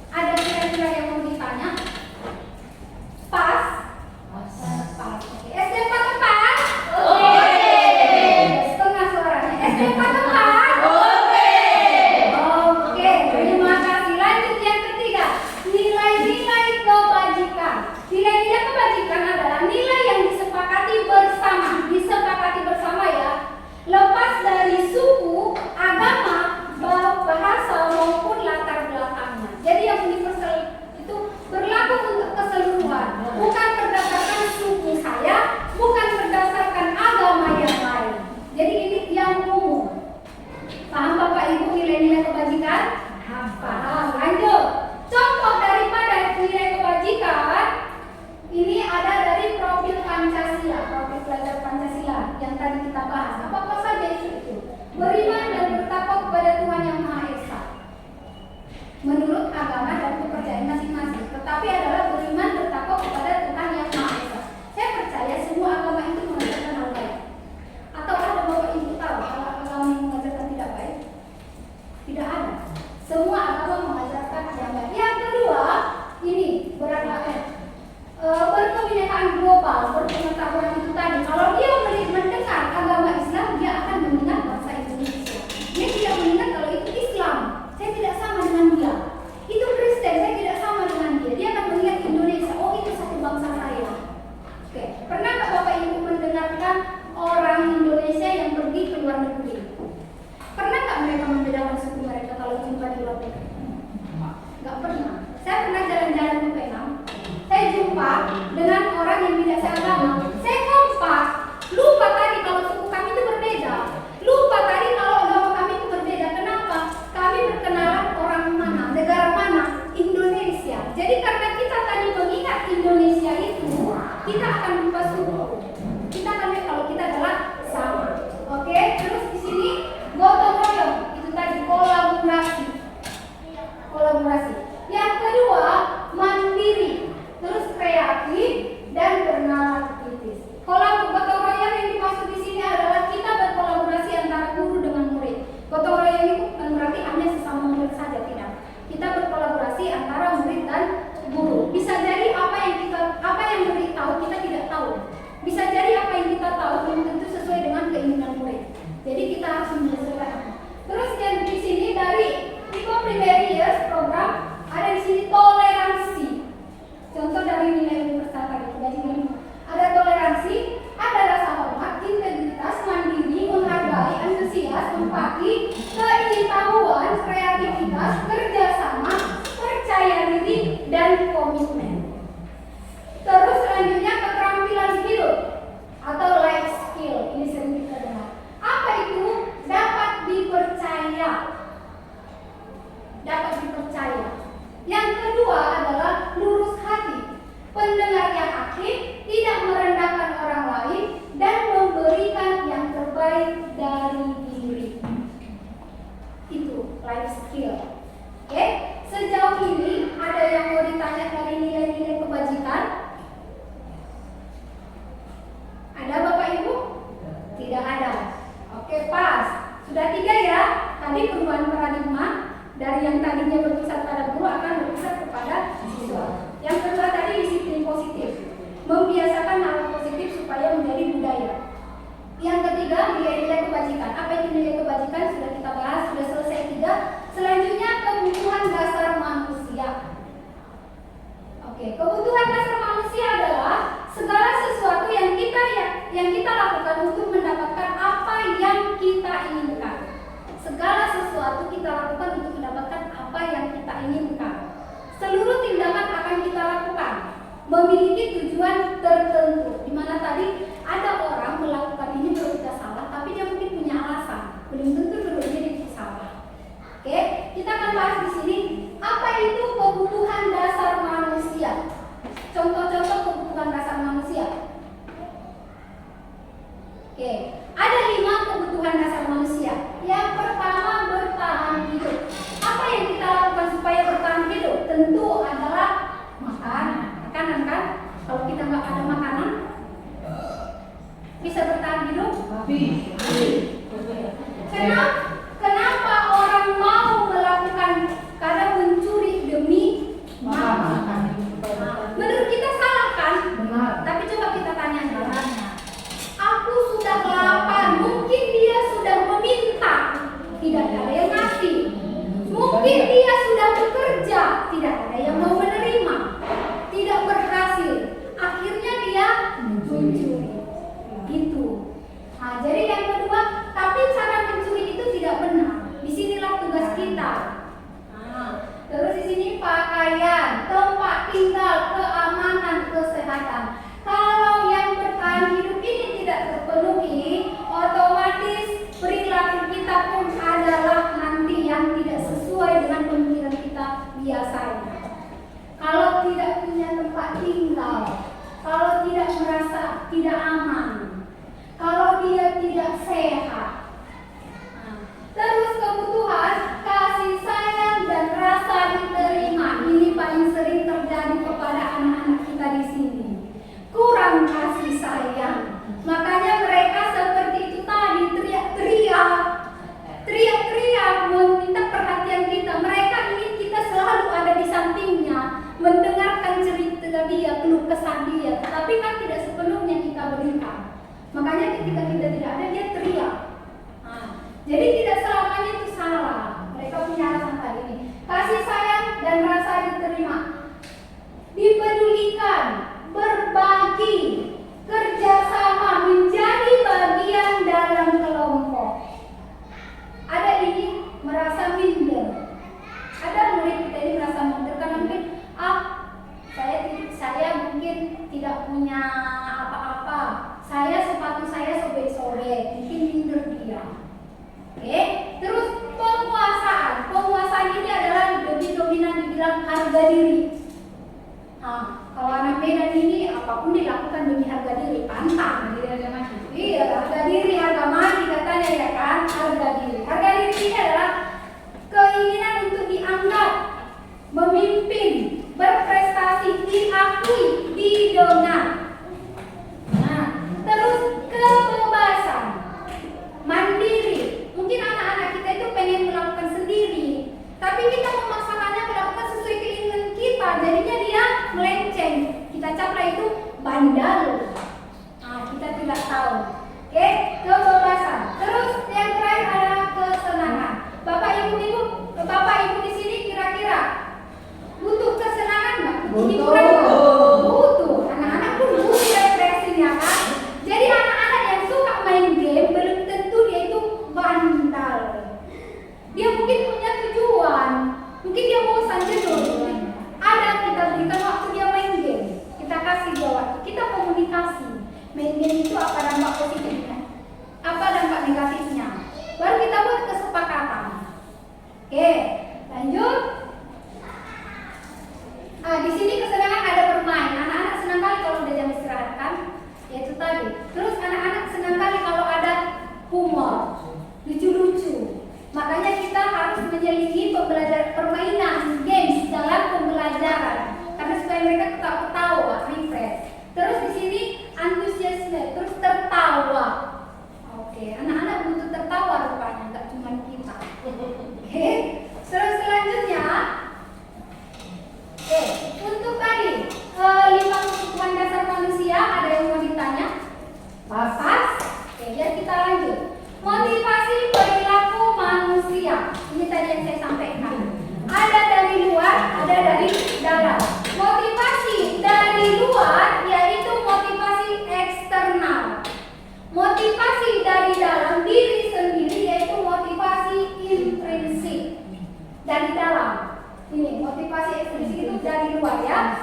Ada kira-kira yang mau ditanya? Pas? Pas. Oke. SD 4 pas? Oke. paham kan? Oke, terima kasih. Lanjut yang ketiga, nilai-nilai kebajikan. Nilai-nilai kebajikan adalah nilai yang disepakati bersama. Disepakati bersama ya. Lepas dari suku, agama, bahasa maupun latar belakangnya. Jadi yang universal itu berlaku untuk keseluruhan, bukan berdasarkan suku saya, bukan berdasarkan agama yang lain. Jadi ini yang umum. Paham Bapak Ibu nilai-nilai kebajikan? Paham. Lanjut. Contoh daripada nilai kebajikan ini ada dari profil Pancasila, profil pelajar Pancasila yang tadi kita bahas. Apa saja itu? Beriman dan bertakwa kepada Tuhan Yang Maha Esa menurut agama dan kepercayaan masing-masing. Tetapi adalah beriman bertakwa kepada Tuhan Yang Maha Esa. Saya percaya semua agama itu mengajarkan hal baik. Atau ada Bapak Ibu tahu kalau agama yang mengajarkan tidak baik? Tidak ada. Semua agama mengajarkan yang baik. Yang kedua, ini berkebinekaan global, berpengetahuan itu tadi. Kalau dia mendengar agama Islam, dia akan mendengar bangsa Indonesia. Dia tidak mendengar kalau itu Islam, saya tidak sama dengan dia. Itu Kristen, saya tidak sama dengan dia. Dia akan melihat Indonesia, oh itu satu bangsa saya. Oke, pernah nggak Bapak Ibu mendengarkan orang Indonesia yang pergi ke luar negeri? Pernah nggak mereka membedakan suku mereka kalau jumpa di luar negeri? Nggak pernah. Saya pernah jalan-jalan ke Penang. Saya jumpa dengan orang yang tidak seagama. Saya kompak. Lupa tadi kalau suku kami itu berbeda. Lupa tadi kalau agama kami itu berbeda. Kenapa? Kami berkenalan orang mana, negara mana? Indonesia. Jadi karena kita tadi mengingat Indonesia itu, kita akan lupa suku. Kita akan lihat kalau kita adalah sama. Oke, terus di sini gotong royong. Itu tadi kolaborasi. Kolaborasi. Yang kedua, mandiri, terus kreatif dan bernalar kritis. Gotong royong yang dimaksud di sini adalah kita berkolaborasi antara guru dengan murid. Gotong royong itu bukan berarti hanya sesama murid saja, tidak. Kita berkolaborasi antara murid dan guru. Bisa jadi apa yang murid tahu kita tidak tahu. Bisa jadi apa yang kita tahu belum tentu sesuai dengan keinginan murid. Jadi kita harus menyesuaikan. Terus yang di sini dari Eco Primary Years program ada di sini toleransi. Contoh dari nilai universal tadi kebajikan. Ada toleransi, ada rasa hormat, integritas, mandiri, menghargai, antusias, empati, keingintahuan, kreativitas, kerjasama, percaya diri, dan komitmen. Terus selanjutnya keterampilan hidup atau life skill. Ini sering kita dengar. Apa itu? Dapat dipercaya. Dapat dipercaya. Yang kedua adalah lurus hati, pendengar yang aktif, tidak merendahkan orang lain, dan memberikan yang terbaik dari diri. Itu life skill. Oke, sejauh ini ada yang mau ditanya dari nilai-nilai kebajikan? Ada Bapak Ibu? Tidak ada. Oke, pas. Sudah 3 ya. Tadi perubahan paradigma. Dari yang tadinya berpusat pada guru akan berpusat kepada siswa. Yang kedua tadi disiplin positif, membiasakan hal positif supaya menjadi budaya. Yang ketiga nilai-nilai kebajikan. Apa itu nilai kebajikan? Sudah kita bahas, sudah selesai 3. Selanjutnya kebutuhan dasar manusia. Oke, kebutuhan dasar manusia adalah segala sesuatu yang kita lakukan untuk mendapatkan apa yang kita inginkan. Segala sesuatu kita lakukan untuk mendapatkan apa yang kita inginkan. Seluruh tindakan akan kita lakukan memiliki tujuan tertentu. Di mana tadi ada orang melakukan ini berusaha salah, tapi dia mungkin punya alasan. Belum tentu dulunya itu salah. Oke, kita akan bahas di sini apa itu kebutuhan dasar manusia. Contoh-contoh kebutuhan dasar manusia. Oke, ada 5 kebutuhan dasar manusia. Yang pertama bertahan hidup. Apa yang kita lakukan supaya bertahan hidup? Tentu adalah makanan kan? Kalau kita nggak ada makanan, bisa bertahan hidup? Kenapa orang mau melakukan kadang mencuri demi makan? Menurut kita salah kan? Benar. Tapi coba kita tanya. Aku sudah lapar, mungkin dia sudah meminta tidak ada yang ngasih. Mungkin dia sudah bekerja, tidak ada yang mau menerima, tidak berhasil. Akhirnya dia mencuri. Gitu. Nah, jadi yang kedua, tapi cara mencuri itu tidak benar. Disinilah tugas kita. Nah, terus di sini pakaian, tempat tinggal, keamanan, kesehatan. Kalau yang bertahan hidup ini tidak terpenuhi, otomatis perilaku kita pun adalah nanti yang tidak sesuai dengan pemikiran kita biasanya. Kalau tidak punya tempat tinggal, kalau tidak merasa tidak aman, kalau dia tidak sehat, terus kebutuhan kasih sayang dan rasa diterima, ini paling sering terjadi kepada anak-anak kita di sini. Kurang kasih sayang, makanya mereka seperti itu tadi, teriak-teriak meminta perhatian kita. Mereka ingin kita selalu ada di sampingnya, mendengarkan cerita dia, keluh kesah dia, tetapi kan tidak sepenuhnya kita berikan. Makanya ketika kita tidak ada, dia teriak. Jadi tidak selamanya itu salah. Mereka punya alasan tadi ini. Kasih sayang dan rasa diterima, dipedulikan, berbagi, kerjasama, menjadi bagian dalam kelompok. Ada ini merasa minder. Ada murid kita ini merasa minder karena mungkin saya mungkin tidak punya apa-apa. Sepatu saya sobek-sobek, mungkin minder dia. Oke, terus penguasaan ini adalah lebih dominan dibilang harga diri. Kalau anak Medan ini apapun dilakukan demi harga diri, pantang. Iya, harga diri, harga mati katanya ya kan, harga diri. Harga diri ini adalah keinginan untuk dianggap, memimpin, berprestasi, diakui, didengar. Terus kebebasan, mandiri. Mungkin anak-anak kita itu pengen melakukan sendiri, tapi kita memaksakannya melakukan sesuai keinginan kita, jadinya dia melenceng. Kita caplah itu bandel. Kita tidak tahu. Oke, kebebasan. Terus yang terakhir adalah kesenangan. Bapak ibu di sini kira-kira butuh kesenangan nggak? Hiburan nggak? Butuh. Anak-anak pun butuh refreshing, ya kan? Jadi anak-anak yang suka main game belum tentu dia itu bandal. Dia mungkin punya tujuan, mungkin dia bosan jenuh. Ada kita berikan waktu dia main game, kita kasih dia waktu, kita komunikasi. Main game itu apa dampak positifnya, apa dampak negatifnya, baru kita buat kesepakatan. Oke, lanjut. Di sini kesenangan ada bermain. Anak-anak senang kali kalau udah jam istirahat kan? Ya itu tadi. Terus anak-anak senang kali kalau ada humor, lucu-lucu. Makanya kita harus menyelingi permainan games dalam pembelajaran, karena supaya mereka ketawa, refresh. Terus di sini antusiasme, terus tertawa. Oke, anak-anak butuh tertawa rupanya, nggak cuma kita. Oke, terus selanjutnya. Untuk tadi 5 kebutuhan dasar manusia, ada yang mau ditanya? Pas. Biar kita lanjut. Motivasi perilaku manusia. Ini tadi yang saya sampaikan. Ada dari luar, ada dari dalam. Motivasi dari luar yaitu motivasi eksternal. Motivasi dari dalam diri sendiri yaitu motivasi intrinsik. Dari dalam. Ini motivasi ekstrinsik itu dari luar ya.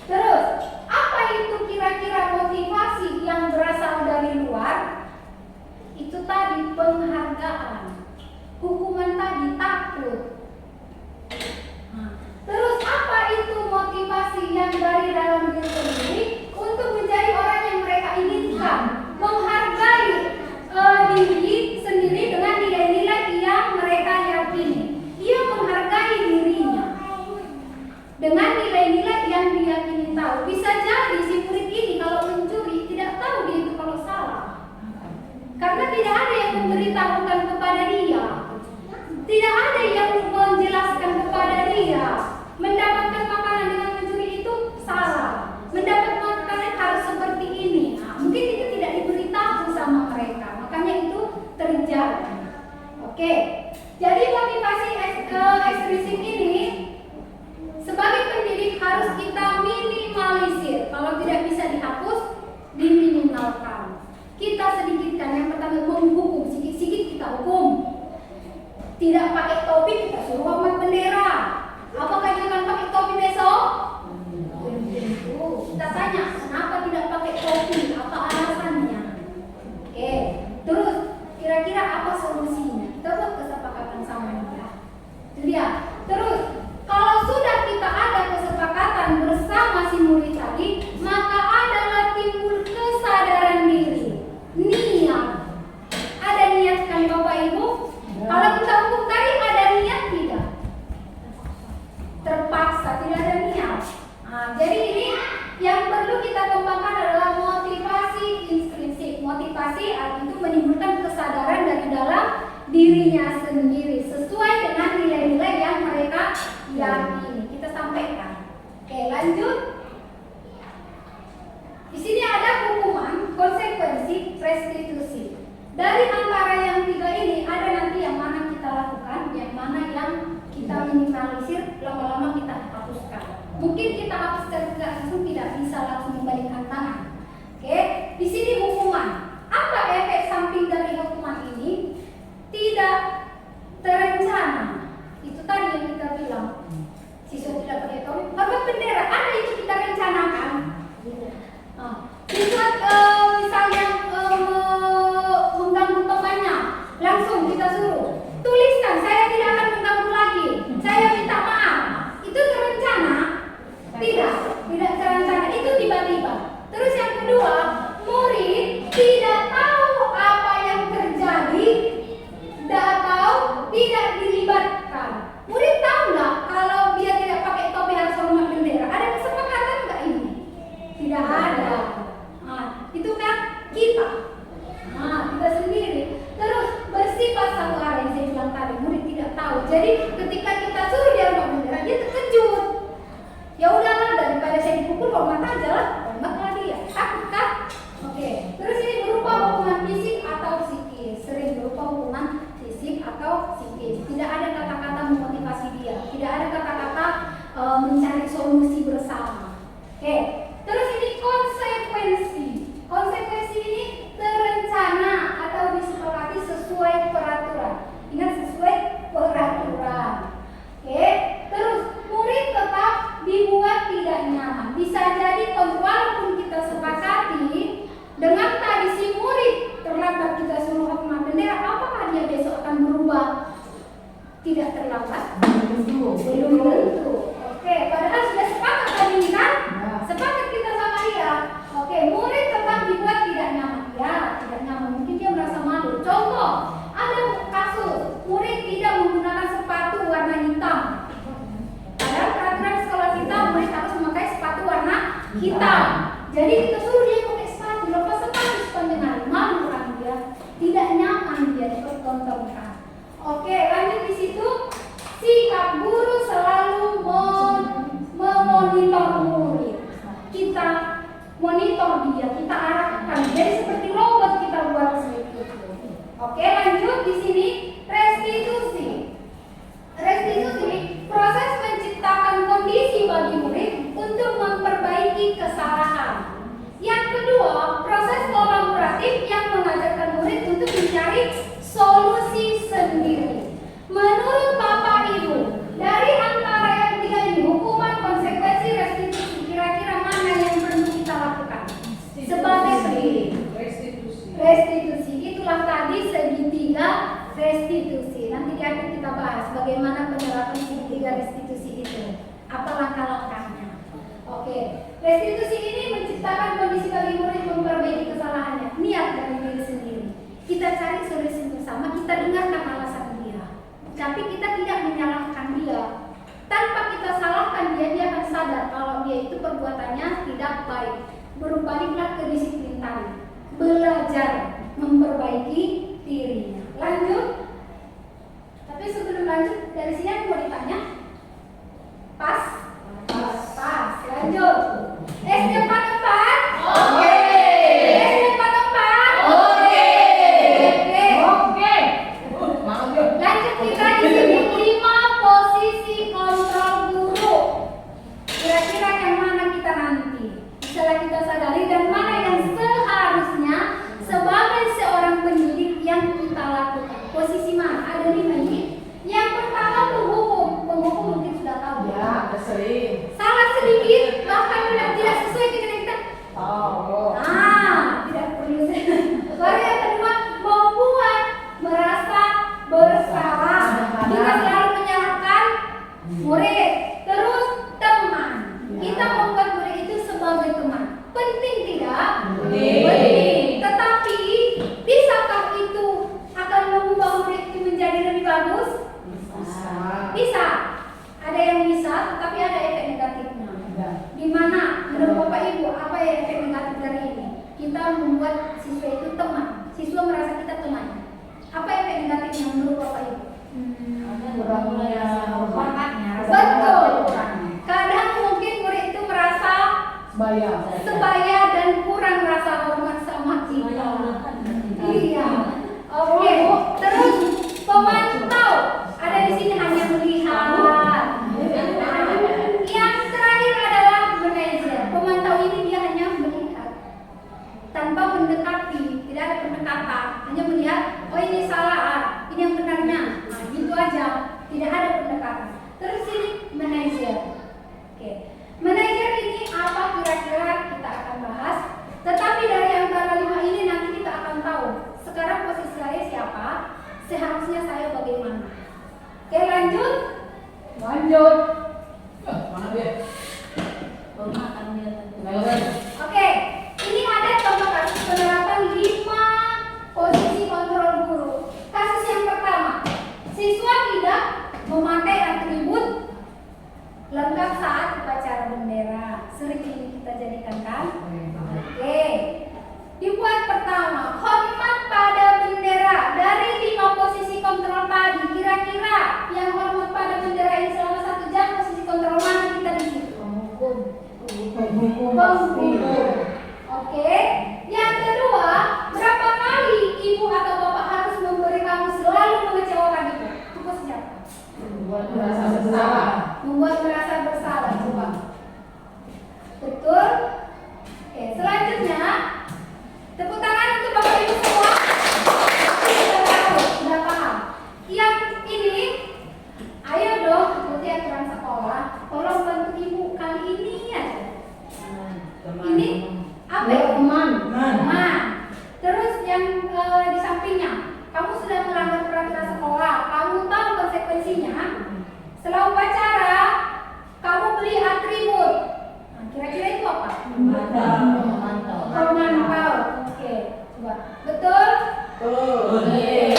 Terus apa itu kira-kira motivasi yang berasal dari luar? Itu tadi penghargaan, hukuman tadi takut. Terus apa itu motivasi yang dari dalam diri sendiri? Untuk menjadi orang yang mereka inginkan, menghargai diri sendiri dengan nilai-nilai yang mereka yakini. Dia menghargai dirinya dengan nilai-nilai yang diyakini tahu. Bisa jadi si murid ini kalau mencuri tidak tahu dia itu kalau salah, karena tidak ada yang memberitahukan kepada dia, tidak ada yang menjelaskan kepada dia. Mendapatkan makanan dengan mencuri itu salah, mendapat makanan harus seperti ini. Mungkin itu tidak diberitahu sama mereka, makanya itu terjadi. Oke, jadi motivasi ekstrisik ini sebagai pendidik harus kita minimalisir. Kalau tidak bisa dihapus, diminimalkan. Kita sedikitkan. Yang pertama menghukum, sikit-sikit kita hukum. Tidak pakai topi kita suruh hormat bendera. Apakah dia akan pakai topi besok? Belum tentu. Kita tanya kenapa tidak pakai topi, apa alasannya? Oke, terus kira-kira apa solusinya? Kita buat kesepakatan sama dia. Itu dia. Terus kalau sudah kita ada kesepakatan bersama si murid tadi, maka adalah timbul kesadaran diri. Niat. Ada niat kan Bapak Ibu? Kalau kita hukum tadi ada niat tidak? Terpaksa, tidak ada niat. Nah, jadi ini yang perlu kita kembangkan adalah motivasi intrinsik. Motivasi itu menimbulkan kesadaran dari dalam dirinya sendiri sesuai dengan nilai-nilai yang mereka yakini. Kita sampaikan. Oke, lanjut. Di sini ada hukuman, konsekuensi, restitusi. Dari antara yang tiga ini ada nanti yang mana kita lakukan, yang mana yang kita minimalisir, lama-lama kita hapuskan. Mungkin kita hapuskan langsung, tidak bisa langsung membalikkan tangan. Oke, di sini hukuman. Apa efek samping dari hukuman ini? Tidak terencana. Itu tadi yang kita bilang. Siswa tidak pakai topi, hormat bendera. Ada itu kita rencanakan. Siswa misalnya mengganggu temannya, langsung kita suruh tuliskan, saya tidak akan mengganggu lagi, saya minta maaf. Itu terencana? Tidak terencana, itu tiba-tiba. Terus yang kedua, murid tidak tahu apa yang terjadi atau tidak dilibatkan. Murid tahu nggak kalau dia tidak pakai topi harus hormat bendera? Ada kesepakatan nggak ini? Tidak ada. Nah, itu kan kita. Nah, kita sendiri. Terus bersifat satu arah yang saya bilang tadi, murid tidak tahu. Jadi ketika kita suruh dia hormat bendera, dia terkejut. Ya udahlah, daripada saya dipukul hormat aja lah, hormatlah dia. Takut kan? Oke. Terus ini berupa hukuman fisik atau psikis. Sering berupa hukuman fisik atau psikis. Tidak ada kata-kata memotivasi dia. Tidak ada kata-kata mencari solusi bersama. Oke. Terus ini konsekuensi. Konsekuensi ini terencana atau disepakati sesuai peraturan. Ingat, sesuai peraturan. Oke. Terus murid tetap dibuat tidak nyaman. Bisa jadi walaupun kita sepakati dengan tadi si murid terlambat kita suruh hormat bendera, apakah dia besok akan berubah? Tidak terlambat. Belum tentu. Oke, padahal sudah sepakat tadi kan? Sepakat kita sama dia. Oke, murid tetap dibuat tidak nyaman. Ya, tidak nyaman. Mungkin dia merasa malu. Contoh, ada kasus murid tidak menggunakan sepatu warna hitam. Padahal peraturan sekolah kita murid harus memakai sepatu warna hitam. Jadi kita suruh dia pakai sepatu, lepas sepatu sepanjang hari. Malu kan dia, tidak nyaman dia dipertontonkan. Oke, lanjut di situ. Sikap guru selalu memonitor murid. Kita monitor dia, kita arahkan. Jadi seperti robot kita buat seperti itu. Oke, lanjut di sini restitusi. Restitusi proses menciptakan kondisi bagi murid untuk memperbaiki kesalahan. Yang kedua, proses kolaboratif yang mengajarkan murid untuk mencari solusi sendiri. Menurut Bapak Ibu, dari antara yang tiga ini, hukuman, konsekuensi, restitusi, kira-kira mana yang perlu kita lakukan sebagai pendidik? Restitusi. Itulah tadi segitiga restitusi. Nanti di akhir kita bahas bagaimana penerapan segitiga restitusi itu. Apa langkah-langkahnya? Oke. Restitusi ini menciptakan kondisi bagi murid memperbaiki kesalahannya. Niat dari diri sendiri. Kita cari solusi bersama, kita dengarkan alasan dia. Tapi kita tidak menyalahkan dia. Tanpa kita salahkan dia, dia akan sadar kalau dia itu perbuatannya tidak baik. Berbaliklah ke disiplin tadi. Belajar memperbaiki dirinya. Lanjut. Tapi sebelum lanjut, dari sini aku mau ditanya. Pas. Lanjut. SD 44? Oke. SD 44? Oke. ada 5 ini. Yang pertama penghukum mungkin sudah tahu. Ya, ada sering. Salah sedikit bahkan tidak sesuai dengan kita. Oh. Tidak perlu. Baru yang kedua, membuat merasa bersalah. Kita selalu menyalahkan murid. Terus teman. Kita membuat murid itu sebagai teman. Penting tidak? Penting. Tetapi bisakah itu akan mengubah murid itu menjadi lebih bagus? Bisa. Ada yang bisa, tetapi ada efek negatifnya. Di mana menurut Bapak Ibu apa efek negatif dari ini? Kita membuat siswa itu teman. Siswa merasa kita teman. Apa efek negatifnya menurut Bapak Ibu? Hormatnya. Betul. Kadang mungkin murid itu merasa sebaya dan kurang rasa hormat sama kita. Iya. Oke. Terus pemantau. Ada di sini hanya melihat. Yang terakhir adalah manajer. Pemantau ini dia hanya melihat tanpa mendekati, tidak ada pendekatan, hanya melihat, oh ini salah, ini yang benarnya, gitu aja, tidak ada pendekatan. Terus ini manajer. Oke, manajer ini apa kira-kira kita akan bahas. Tetapi dari antara 5 ini nanti kita akan tahu. Sekarang posisi saya siapa, seharusnya saya bagaimana. Oke, lanjut. Mana dia? Oke, ini ada contoh kasus penerapan 5 posisi kontrol guru. Kasus yang pertama, siswa tidak memakai atribut lengkap saat upacara bendera. Sering ini kita jadikan kan? Oke. Dibuat pertama, hormat pada bendera. Dari 5 posisi kontrol tadi, kira-kira yang hormat pada bendera ini selama 1 jam posisi kontrol mana kita di situ? Penghukum. Oke. Yang kedua, berapa kali ibu atau bapak harus memberi kamu selalu mengecewakan itu? Itu posisi apa? Membuat merasa bersalah. Membuat merasa bersalah. Coba. Betul? Oke, selanjutnya tepuk tangan untuk Bapak Ibu semua. Sudah tahu, sudah paham. Yang ini, ayo dong ikuti aturan sekolah. Tolong bantu ibu kali ini aja. Ini apa? Teman. Terus yang di sampingnya, kamu sudah melanggar peraturan sekolah. Kamu tahu konsekuensinya. Setelah upacara, kamu beli atribut. Nah, kira-kira itu apa? Pemantau. Oke, coba. Betul? Oke.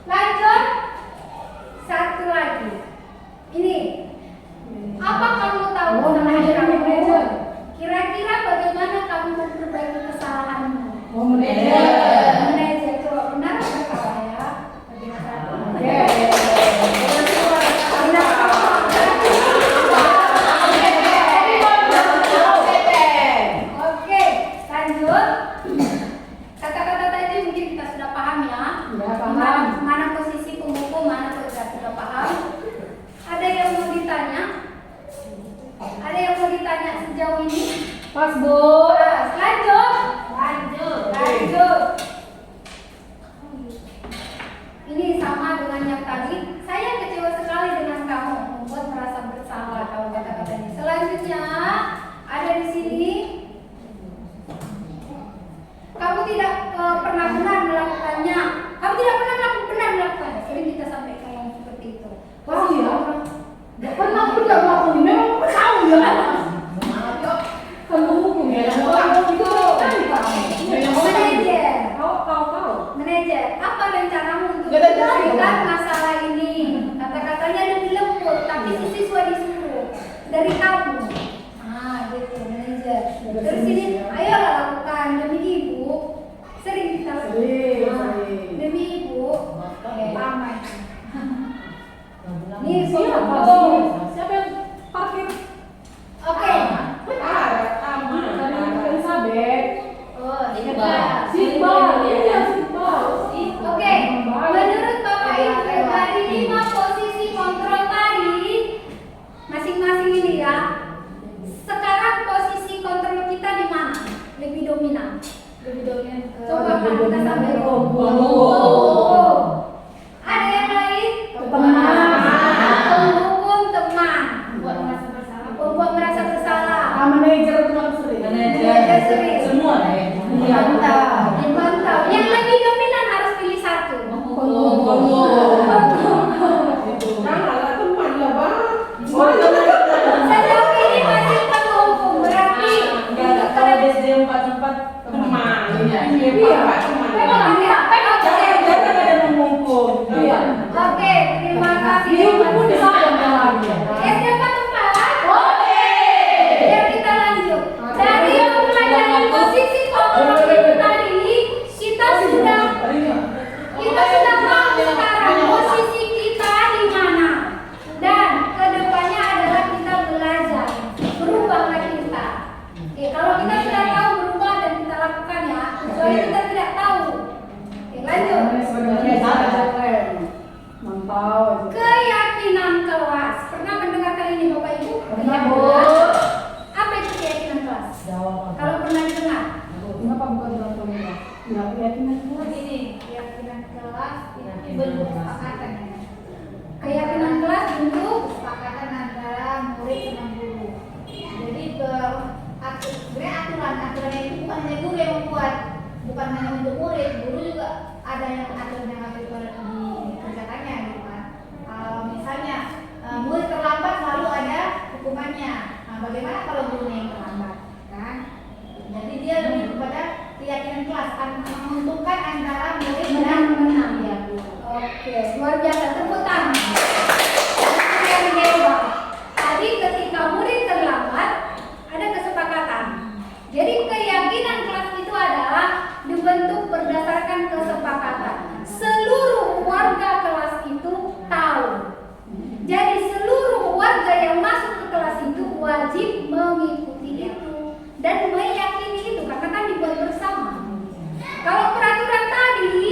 Lanjut. Satu lagi. Ini. Apa kamu tahu tentang manajer? Kira-kira bagaimana kamu memperbaiki kesalahanmu? Manajer. Coba benar atau salah ya? Oke, lanjut. Kata-kata tadi mungkin kita sudah paham ya. Mana posisi penghukum, mana kita sudah paham. Ada yang mau ditanya? Ada yang mau ditanya sejauh ini? Pas, Bu. Lanjut. Ini sama dengan yang tadi. Saya kecewa sekali dengan kamu, membuat merasa bersalah kalau kata-katanya. Selanjutnya ada di sini. Kamu tidak pernah benar melakukannya. Kamu tidak pernah benar melakukannya. Sering kita sampaikan yang seperti itu. Nggak pernah melakukan. Memang tahu ya. Penghukum ya. Manajer, apa rencanamu untuk Nggak ada menyelesaikan masalah ini? Kata-katanya lebih lembut, tapi si siswa disuruh dari kamu. Gitu, manajer. Terus ini, ayolah lakukan demi ibu. Sering kita demi ibu. Ramai. Ini Siapa yang parkir? Oke. Elizabeth. Oke. Menurut Bapak Ibu dari 5 posisi kontrol tadi, masing-masing ini ya. Sekarang posisi kontrol kita di mana? Lebih dominan. Coba kan kita sambil Pembuku. Ada yang lain? Teman. Penghukum teman. Buat merasa bersalah. Pembuat merasa bersalah. Manajer teman sering. Manajer sering. Semua ya. Dibantah. Yang lebih dominan harus pilih satu. Sejauh ini masih penghukum, berarti untuk Kalau SD 44 teman. Oke, terima kasih. SD 44. Ya kita lanjut. Dari pembelajaran posisi kognitif itu tadi, kita sudah tahu sekarang posisi kita di mana. Dan kedepannya adalah kita belajar, berubahlah kita. Oke, kalau kita sudah tahu berubah dan kita lakukan ya, kecuali kita tidak tahu. Oke, lanjut. Keyakinan kelas. Pernah mendengar kali ini Bapak Ibu? Keyakinan. Apa itu keyakinan kelas? Kalau pernah dengar? Begini, keyakinan kelas itu bentuk kesepakatan ya. Keyakinan kelas bentuk Kesepakatan antara murid sama guru. Jadi sebenarnya aturan itu bukan hanya guru yang membuat, bukan hanya untuk murid, guru juga ada yang aturan yang harus dikerjakannya gitu kan. Misalnya murid terlambat selalu ada hukumannya. Nah, bagaimana kalau gurunya yang terlambat, kan? Jadi dia lebih kepada keyakinan kelas, menguntungkan antara murid dan menang. ya guru. Oke, luar biasa, tepuk tangan. Yang hebat. Tadi ketika murid terlambat, ada kesepakatan. Jadi keyakinan kelas itu adalah dibentuk berdasarkan kesepakatan. Seluruh warga kelas itu tahu. Jadi seluruh warga yang masuk ke kelas itu wajib mengikuti itu dan meyakini itu karena kan dibuat bersama. Kalau peraturan tadi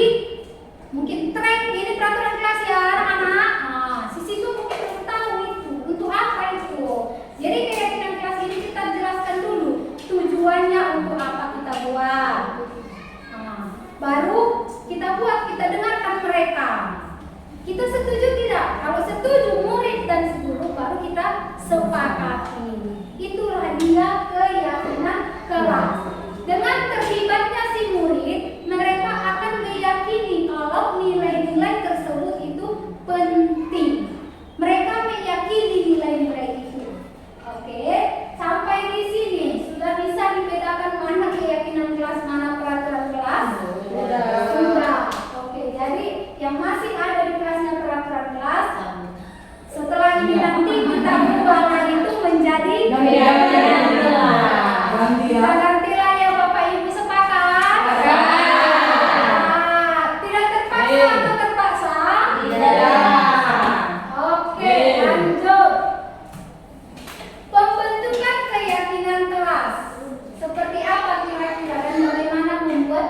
mungkin tren ini peraturan kelas ya anak-anak. Nah, sisi itu mungkin belum tahu itu untuk apa itu. Jadi keyakinan kelas ini kita jelaskan dulu tujuannya untuk apa kita buat. Nah, baru kita buat, kita dengarkan mereka. Kita setuju tidak? Kalau setuju murid dan guru baru kita sepakati. Itulah dia keyakinan kelas. Dengan terlibatnya si murid, mereka akan meyakini kalau nilai-nilai tersebut itu penting. Mereka meyakini nilai-nilai itu. Oke, sampai di sini sudah bisa dibedakan mana keyakinan kelas, mana peraturan kelas? Sudah. Oke, jadi yang masih ada di kelasnya peraturan kelas. Setelah ini nanti kita ubah itu menjadi keyakinan kelas. Kita gantilah ya Bapak Ibu, sepakat? Tidak terpaksa atau terpaksa? Oke, lanjut. Pembentukan keyakinan kelas. Seperti apa kira-kira dan bagaimana membuat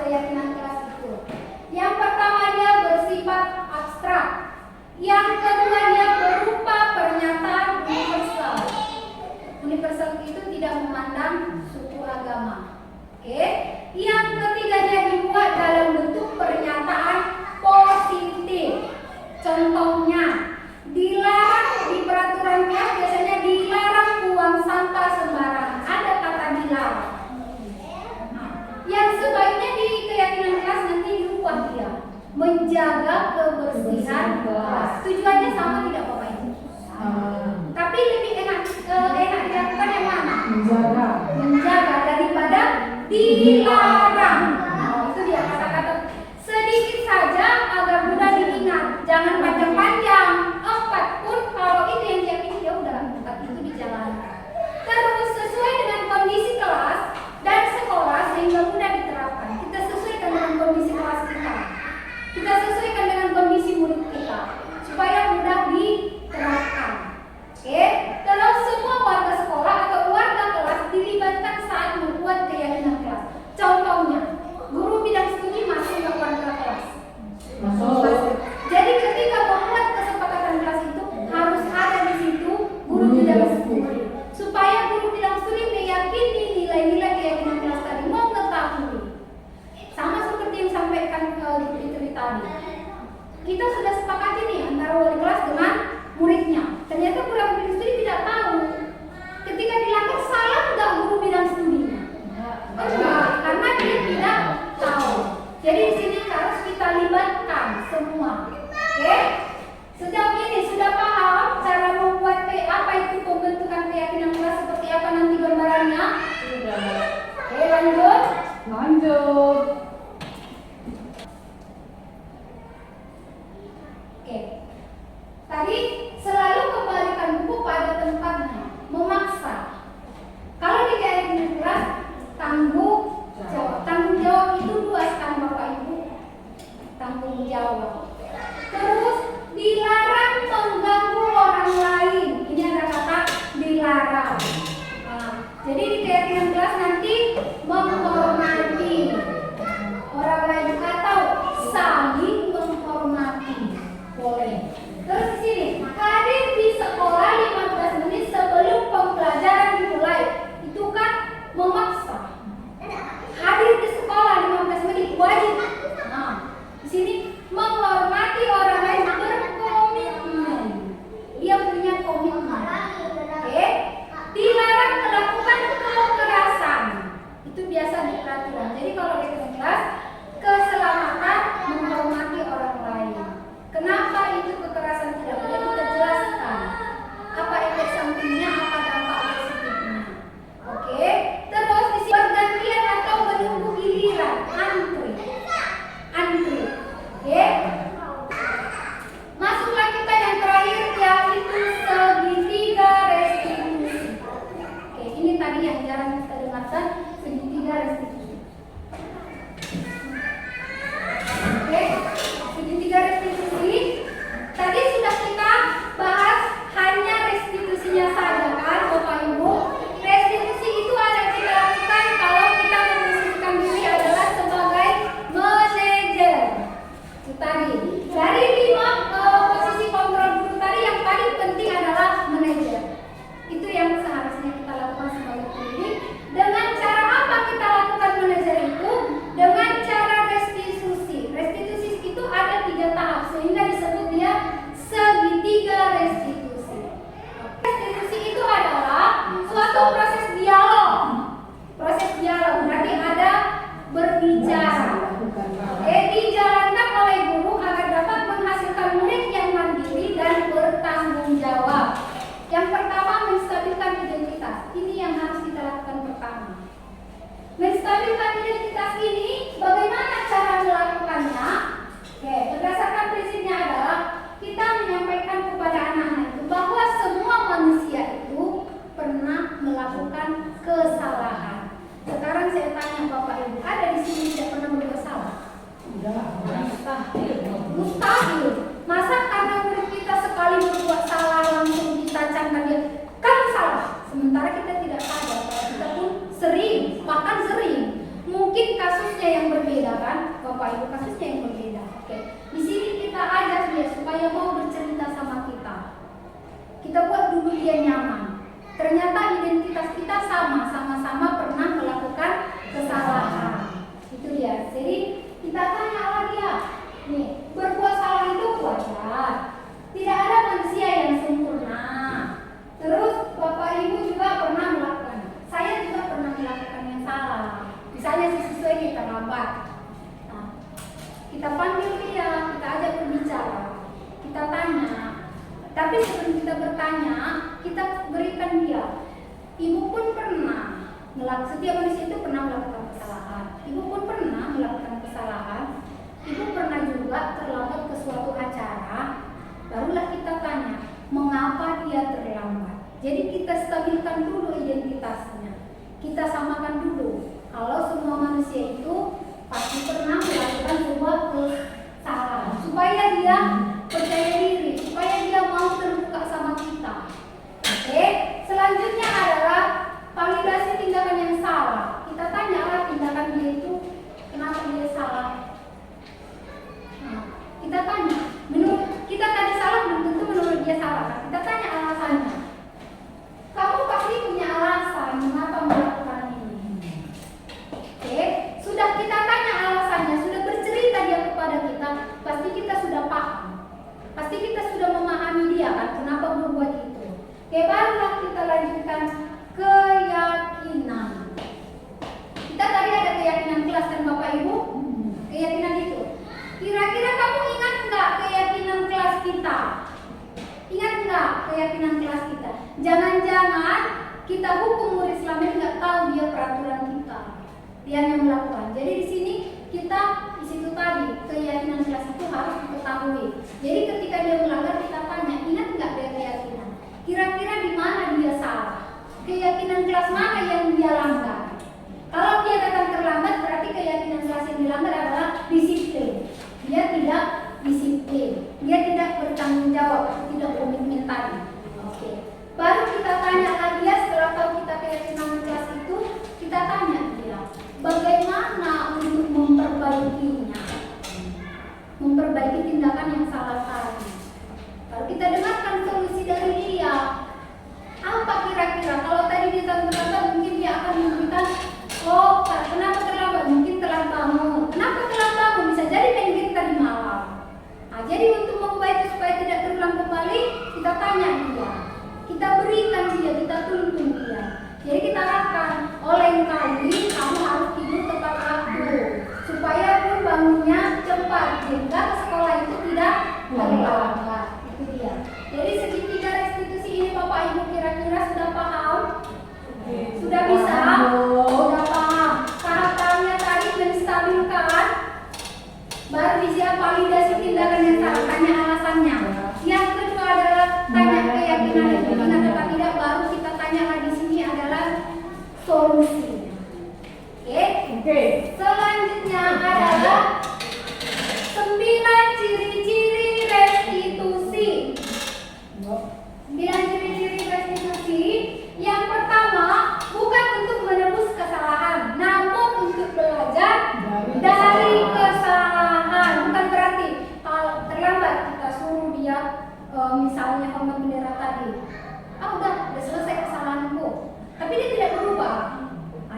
keyakinan kelas itu? Yang pertama dia bersifat abstrak. Yang kedua dia berupa pernyataan universal. Universal itu tidak memandang suku agama. Oke. Yang ketiga dia dibuat dalam bentuk pernyataan positif. Contohnya, dilarang di peraturan kelas biasanya dilarang buang sampah sembarangan. Ada kata dilarang. Nah, yang sebaiknya di keyakinan kelas nanti diubah dia menjaga kebersihan kelas. Tujuannya sama tidak Bapak Ibu? Tapi lebih enak dilakukan yang mana? Menjaga daripada dilarang. Itu dia kata-kata sedikit saja agar mudah diingat. Jangan panjang-panjang. 4 pun kalau itu yang diyakini ya udah 4 itu dijalankan. Terus sesuai dengan kondisi kelas dan sekolah sehingga mudah diterapkan. Kita sesuaikan dengan kondisi kelas kita. Kita sesuaikan dengan kondisi murid kita supaya mudah diterapkan. Oke, terus semua warga sekolah atau warga kelas dilibatkan saat membuat keyakinan kelas. Contohnya, guru bidang studi masuk ke warga kelas. Jadi ketika membuat kesepakatan kelas itu harus ada di situ guru bidang studi supaya guru bidang studi meyakini nilai-nilai keyakinan kelas tadi, mengetahui. Sama seperti yang sampaikan tadi. Kita sudah sepakati nih antara wali kelas dengan muridnya. Ternyata kurang bidang studi tidak tahu. Ketika dilatih salah nggak guru bidang studinya? Enggak, karena dia tidak tahu. Jadi di sini harus kita libatkan semua. Oke? Sejauh ini sudah paham cara membuat apa itu pembentukan keyakinan kelas seperti apa nanti gambarannya? Sudah. Oke, lanjut. Lanjut. Oke. Tadi selalu kembalikan buku pada tempatnya, memaksa. Kalau di keyakinan kelas tanggung jawab. Tanggung jawab itu luas kan Bapak Ibu? Tanggung jawab. Terus dilarang mengganggu orang lain. Ini ada kata dilarang. Nah, jadi di keyakinan kelas nanti menghormati orang lain atau saling menghormati. Boleh. Terus di sini hadir di sekolah 15 menit sebelum pembelajaran dimulai. Itu kan memaksa. Hadir di sekolah 15 menit wajib. Nah, di sini menghormati orang lain berkomitmen. Dia punya komitmen. Oke. Dilarang melakukan kekerasan. Itu biasa di peraturan. Jadi kalau di kelas keselamatan menghormati orang lain. Kenapa itu kekerasan tidak boleh kita jelaskan? Apa efek sampingnya, apa dampak positifnya? Oke. Terus di sini bergantian atau menunggu giliran, antri. Oke. Masuklah kita yang terakhir yaitu segitiga restitusi. Oke, ini tadi yang jarang kita dengarkan, segitiga restitusi. Oke, segitiga restitusi. Tadi sudah kita bahas hanya restitusinya saja kan Bapak Ibu. Restitusi itu ada kita lakukan kalau kita memposisikan diri adalah sebagai manajer. Itu tadi. Dari 5 posisi kontrol guru tadi yang paling penting adalah manajer. Itu yang seharusnya kita lakukan sebagai pendidik. Dengan cara apa kita lakukan manajer itu? Dengan cara restitusi. Restitusi itu ada 3 tahap sehingga disebut dia segitiga restitusi. Restitusi itu adalah suatu proses dialog. Proses dialog berarti ada berbicara. Dijalankan oleh guru agar dapat menghasilkan murid yang mandiri dan bertanggung jawab. Yang pertama, menstabilkan identitas. Ini yang harus kita lakukan pertama. Menstabilkan identitas ini, bagaimana cara melakukannya? Oke, berdasarkan prinsipnya adalah kita menyampaikan kepada anak-anak itu bahwa semua manusia itu pernah melakukan kesalahan. Sekarang saya tanya Bapak Ibu, ada di sini tidak pernah berbuat salah? Mustahil. Masa karena murid kita sekali berbuat salah langsung ditacamkan dia, kamu salah. Sementara kita tidak sadar bahwa kita pun sering, bahkan sering. Mungkin kasusnya yang berbeda kan, Bapak Ibu, kasusnya yang berbeda. Oke. Di sini kita ajak dia supaya mau bercerita sama kita. Kita buat dulu dia nyaman. Ternyata identitas kita sama-sama pernah melakukan kesalahan. Itu dia. Jadi kita tanyalah dia. Nih, berbuat salah itu wajar. Tidak ada manusia yang sempurna. Terus Bapak Ibu juga pernah melakukan. Saya juga pernah melakukan yang salah. Misalnya si siswa ini terlambat. Nah, kita panggil dia, kita ajak berbicara, kita tanya. Tapi sebelum kita bertanya, kita berikan dia. Ibu pun pernah melakukan. Setiap manusia itu pernah melakukan kesalahan. Ibu pun pernah melakukan kesalahan. Ibu pernah juga terlambat ke suatu acara. Barulah kita tanya, mengapa dia terlambat? Jadi kita stabilkan dulu identitasnya. Kita samakan dulu. Kalau semua manusia itu pasti pernah melakukan sebuah kesalahan. Supaya dia percaya diri, supaya dia mau terbuka sama kita. Oke, selanjutnya adalah validasi tindakan yang salah. Kita tanyalah tindakan dia itu kenapa dia salah. Nah, kita tanya, menurut kita tadi salah belum tentu menurut dia salah. Kita tanya alasannya. Kamu pasti punya alasan mengapa melakukan ini. Oke, sudah kita tanya alasannya, sudah kita hukum murid selama ini nggak tahu dia peraturan kita, dia yang melakukan. Jadi di sini kita di situ tadi keyakinan kelas itu harus diketahui. Jadi ketika dia melanggar kita tanya, ingat nggak dia keyakinan? Kira-kira di mana dia salah? Keyakinan kelas mana yang dia langgar? Kalau dia datang terlambat berarti keyakinan kelas yang dilanggar adalah disiplin. Dia tidak disiplin, dia tidak bertanggung jawab, tidak komitmen tadi. Oke. Baru kita tanya lagi dia setelah tahu kita keyakinan kelas itu, kita tanya dia bagaimana untuk memperbaikinya, memperbaiki tindakan yang salah tadi. Kalau kita dengarkan solusi dari dia, apa kira-kira? Kalau tadi dia terlambat, mungkin dia akan memberikan, oh kenapa terlambat? Mungkin telat bangun. Kenapa telat bangun? Bisa jadi mungkin tadi malam. Nah, jadi untuk memperbaiki supaya tidak terulang kembali, kita tanya dia, kita berikan dia, kita tuntun dia. Jadi kita katakan, lain kali kamu harus tidur tepat waktu supaya pun bangunnya cepat, sehingga ke sekolah itu tidak terlambat. Itu dia. Jadi segitiga restitusi ini Bapak Ibu kira-kira sudah paham? Sudah bisa? Sudah paham. Tahap-tahapnya tadi menstabilkan, baru disiap validasi tindakan yang salah, tanya alasannya. Yang kedua adalah tanya keyakinan itu benar atau tidak, baru kita tanya lagi sini adalah solusi. Oke. Selanjutnya adalah 9 ciri-ciri restitusi. 9 ciri-ciri restitusi. Yang pertama, bukan untuk menebus kesalahan, namun untuk belajar dari kesalahan. Bukan berarti kalau terlambat kita suruh dia misalnya hormat bendera tadi. Udah selesai kesalahanku. Tapi dia tidak berubah.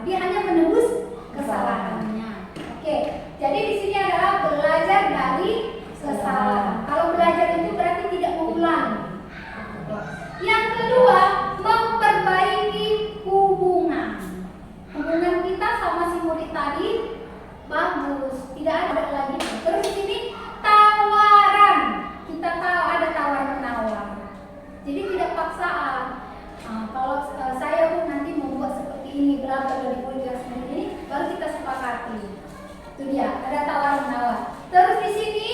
Dia hanya menebus kesalahannya. Oke. Jadi di sini adalah belajar dari kesalahan. Kalau belajar itu berarti tidak mengulang. Yang kedua, memperbaiki hubungan. Hubungan kita sama si murid tadi bagus, tidak ada lagi. Terus di sini tawaran. Kita tahu ada tawar-menawar. Jadi tidak paksaan. Kalau saya pun nanti membuat seperti ini, belajar dari murid seperti ini, baru kita sepakati. Itu dia, ada tawar-menawar. Terus di sini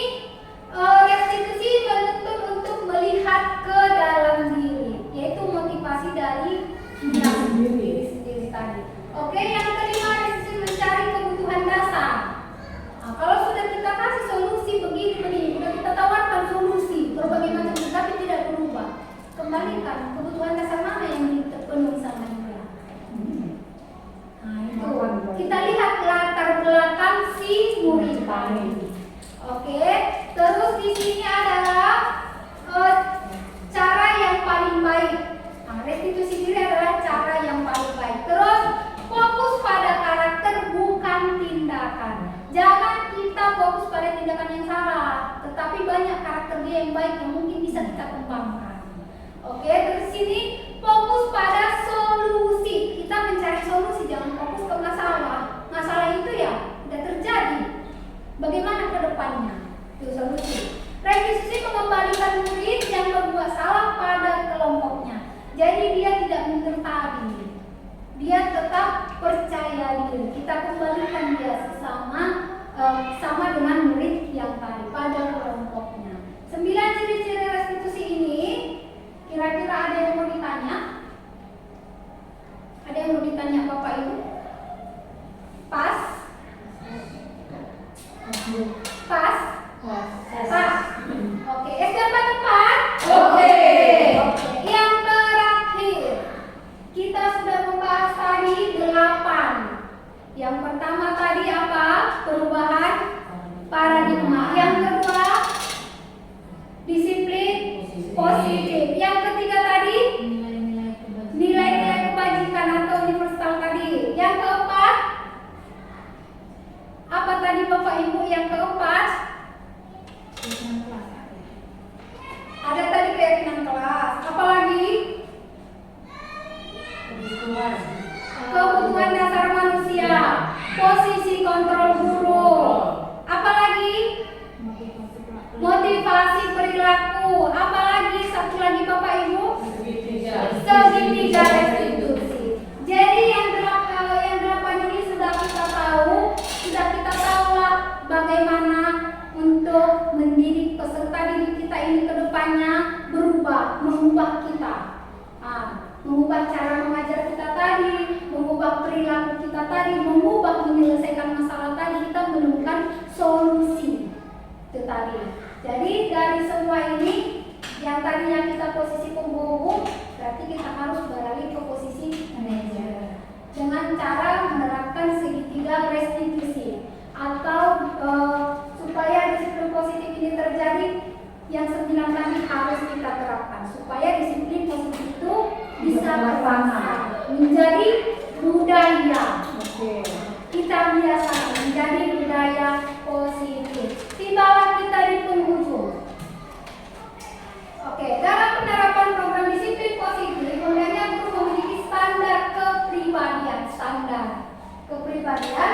restitusi menuntut untuk melihat ke dalam diri, yaitu motivasi dari diri sendiri tadi. Oke, yang kelima restitusi mencari kebutuhan dasar. Kalau sudah kita kasih solusi begini, sudah kita tawarkan solusi berbagai macam, tapi tidak berubah, kembalikan kebutuhan dasar mana yang terpenuhi sama dia. Nah itu kita lihat latar belakang si murid tadi. Oke, terus di sini adalah cara yang paling baik. Restitusi diri adalah cara yang paling baik. Terus fokus pada karakter bukan tindakan. Jangan kita fokus pada tindakan yang salah, tetapi banyak karakter dia yang baik yang mungkin bisa kita kembangkan. Oke, terus sini fokus pada solusi. Kita mencari solusi, jangan fokus ke masalah. Masalah itu ya sudah terjadi. Bagaimana ke depannya? Itu solusi. Restitusi mengembalikan murid yang berbuat salah pada kelompoknya. Jadi dia tidak menyertai. Dia tetap percaya diri. Kita kembalikan dia sama dengan murid yang tadi pada kelompoknya. 9 ciri-ciri restitusi ini, kira-kira ada yang mau ditanya? Ada yang mau ditanya Bapak Ibu? Pas? Pas? Pas. Oke, siapa tepat? Oke. Yang terakhir, kita sudah membahas tadi 8. Yang pertama tadi apa? Perubahan paradigma. Yang kedua, disiplin positif. Yang ketiga tadi, nilai-nilai kebajikan atau universal tadi. Yang keempat, apa tadi Bapak Ibu? Yang keempat, ada tadi keyakinan kelas. Apalagi? Kebutuhan dasar manusia, posisi kontrol guru. Apalagi? kita ini ke depannya berubah, mengubah kita. Mengubah cara mengajar kita tadi, mengubah perilaku kita tadi, mengubah menyelesaikan masalah tadi, kita menemukan solusi itu tadi. Jadi dari semua ini yang tadinya kita posisi pembohong, berarti kita harus beralih ke posisi manajer dengan cara menerapkan segitiga restitusi atau supaya disiplin positif ini terjadi, yang 9 tadi harus kita terapkan supaya disiplin positif itu bisa terlaksana menjadi budaya. Kita biasa menjadi budaya positif. Tibalah kita di penghujung. Oke, dalam penerapan program disiplin positif, hendaknya guru memiliki standar kepribadian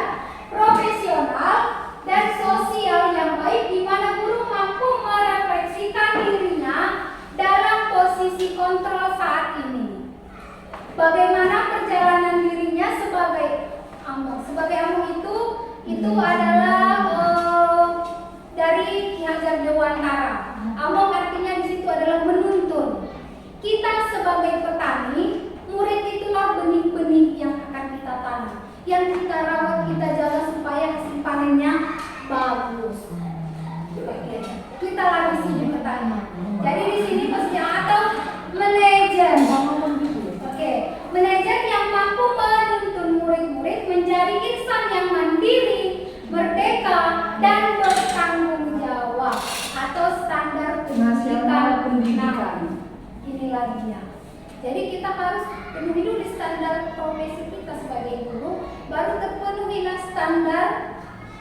profesional dan sosial yang baik, di mana guru mampu merefleksikan dirinya dalam posisi kontrol saat ini. Bagaimana perjalanan dirinya sebagai among. Sebagai among itu adalah dari Ki Hajar Dewantara. Among artinya di situ adalah menuntun. Kita sebagai petani, murid itulah benih-benih yang akan kita tanam, yang kita rawat, kita jaga supaya hasil panennya bagus. Oke, kita lagi sini petani. Jadi di sini posisinya atau manajer. Oke, manajer yang mampu menuntun murid-murid menjadi insan yang mandiri, merdeka, dan bertanggung jawab atau standar pendidikan. Inilah dia. Jadi kita harus penuhi dulu standar profesi kita sebagai guru, baru terpenuhilah standar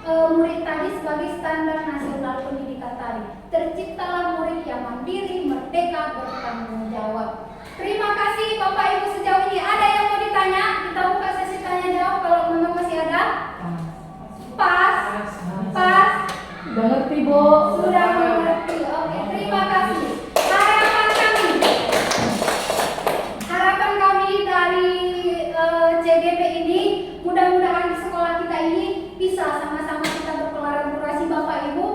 murid tadi sebagai standar nasional pendidikan tadi. Terciptalah murid yang mandiri, merdeka, bertanggung jawab. Terima kasih Bapak Ibu sejauh ini. Ada yang mau ditanya? Kita buka sesi tanya jawab kalau memang masih ada. Pas. Udah ngerti, Bu. Sudah mengerti. Oke, terima kasih. Harapan kami dari CGP ini, mudah-mudahan di sekolah kita ini bisa sama-sama kita berkolaborasi Bapak Ibu,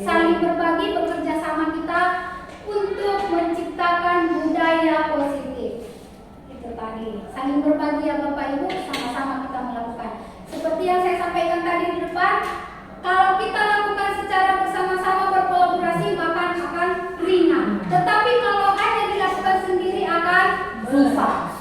saling berbagi, bekerja sama kita untuk menciptakan budaya positif. Itu tadi, saling berbagi ya Bapak Ibu, sama-sama kita melakukan. Seperti yang saya sampaikan tadi di depan, kalau kita lakukan secara bersama-sama berkolaborasi maka akan ringan. Tetapi kalau hanya dilakukan sendiri akan susah.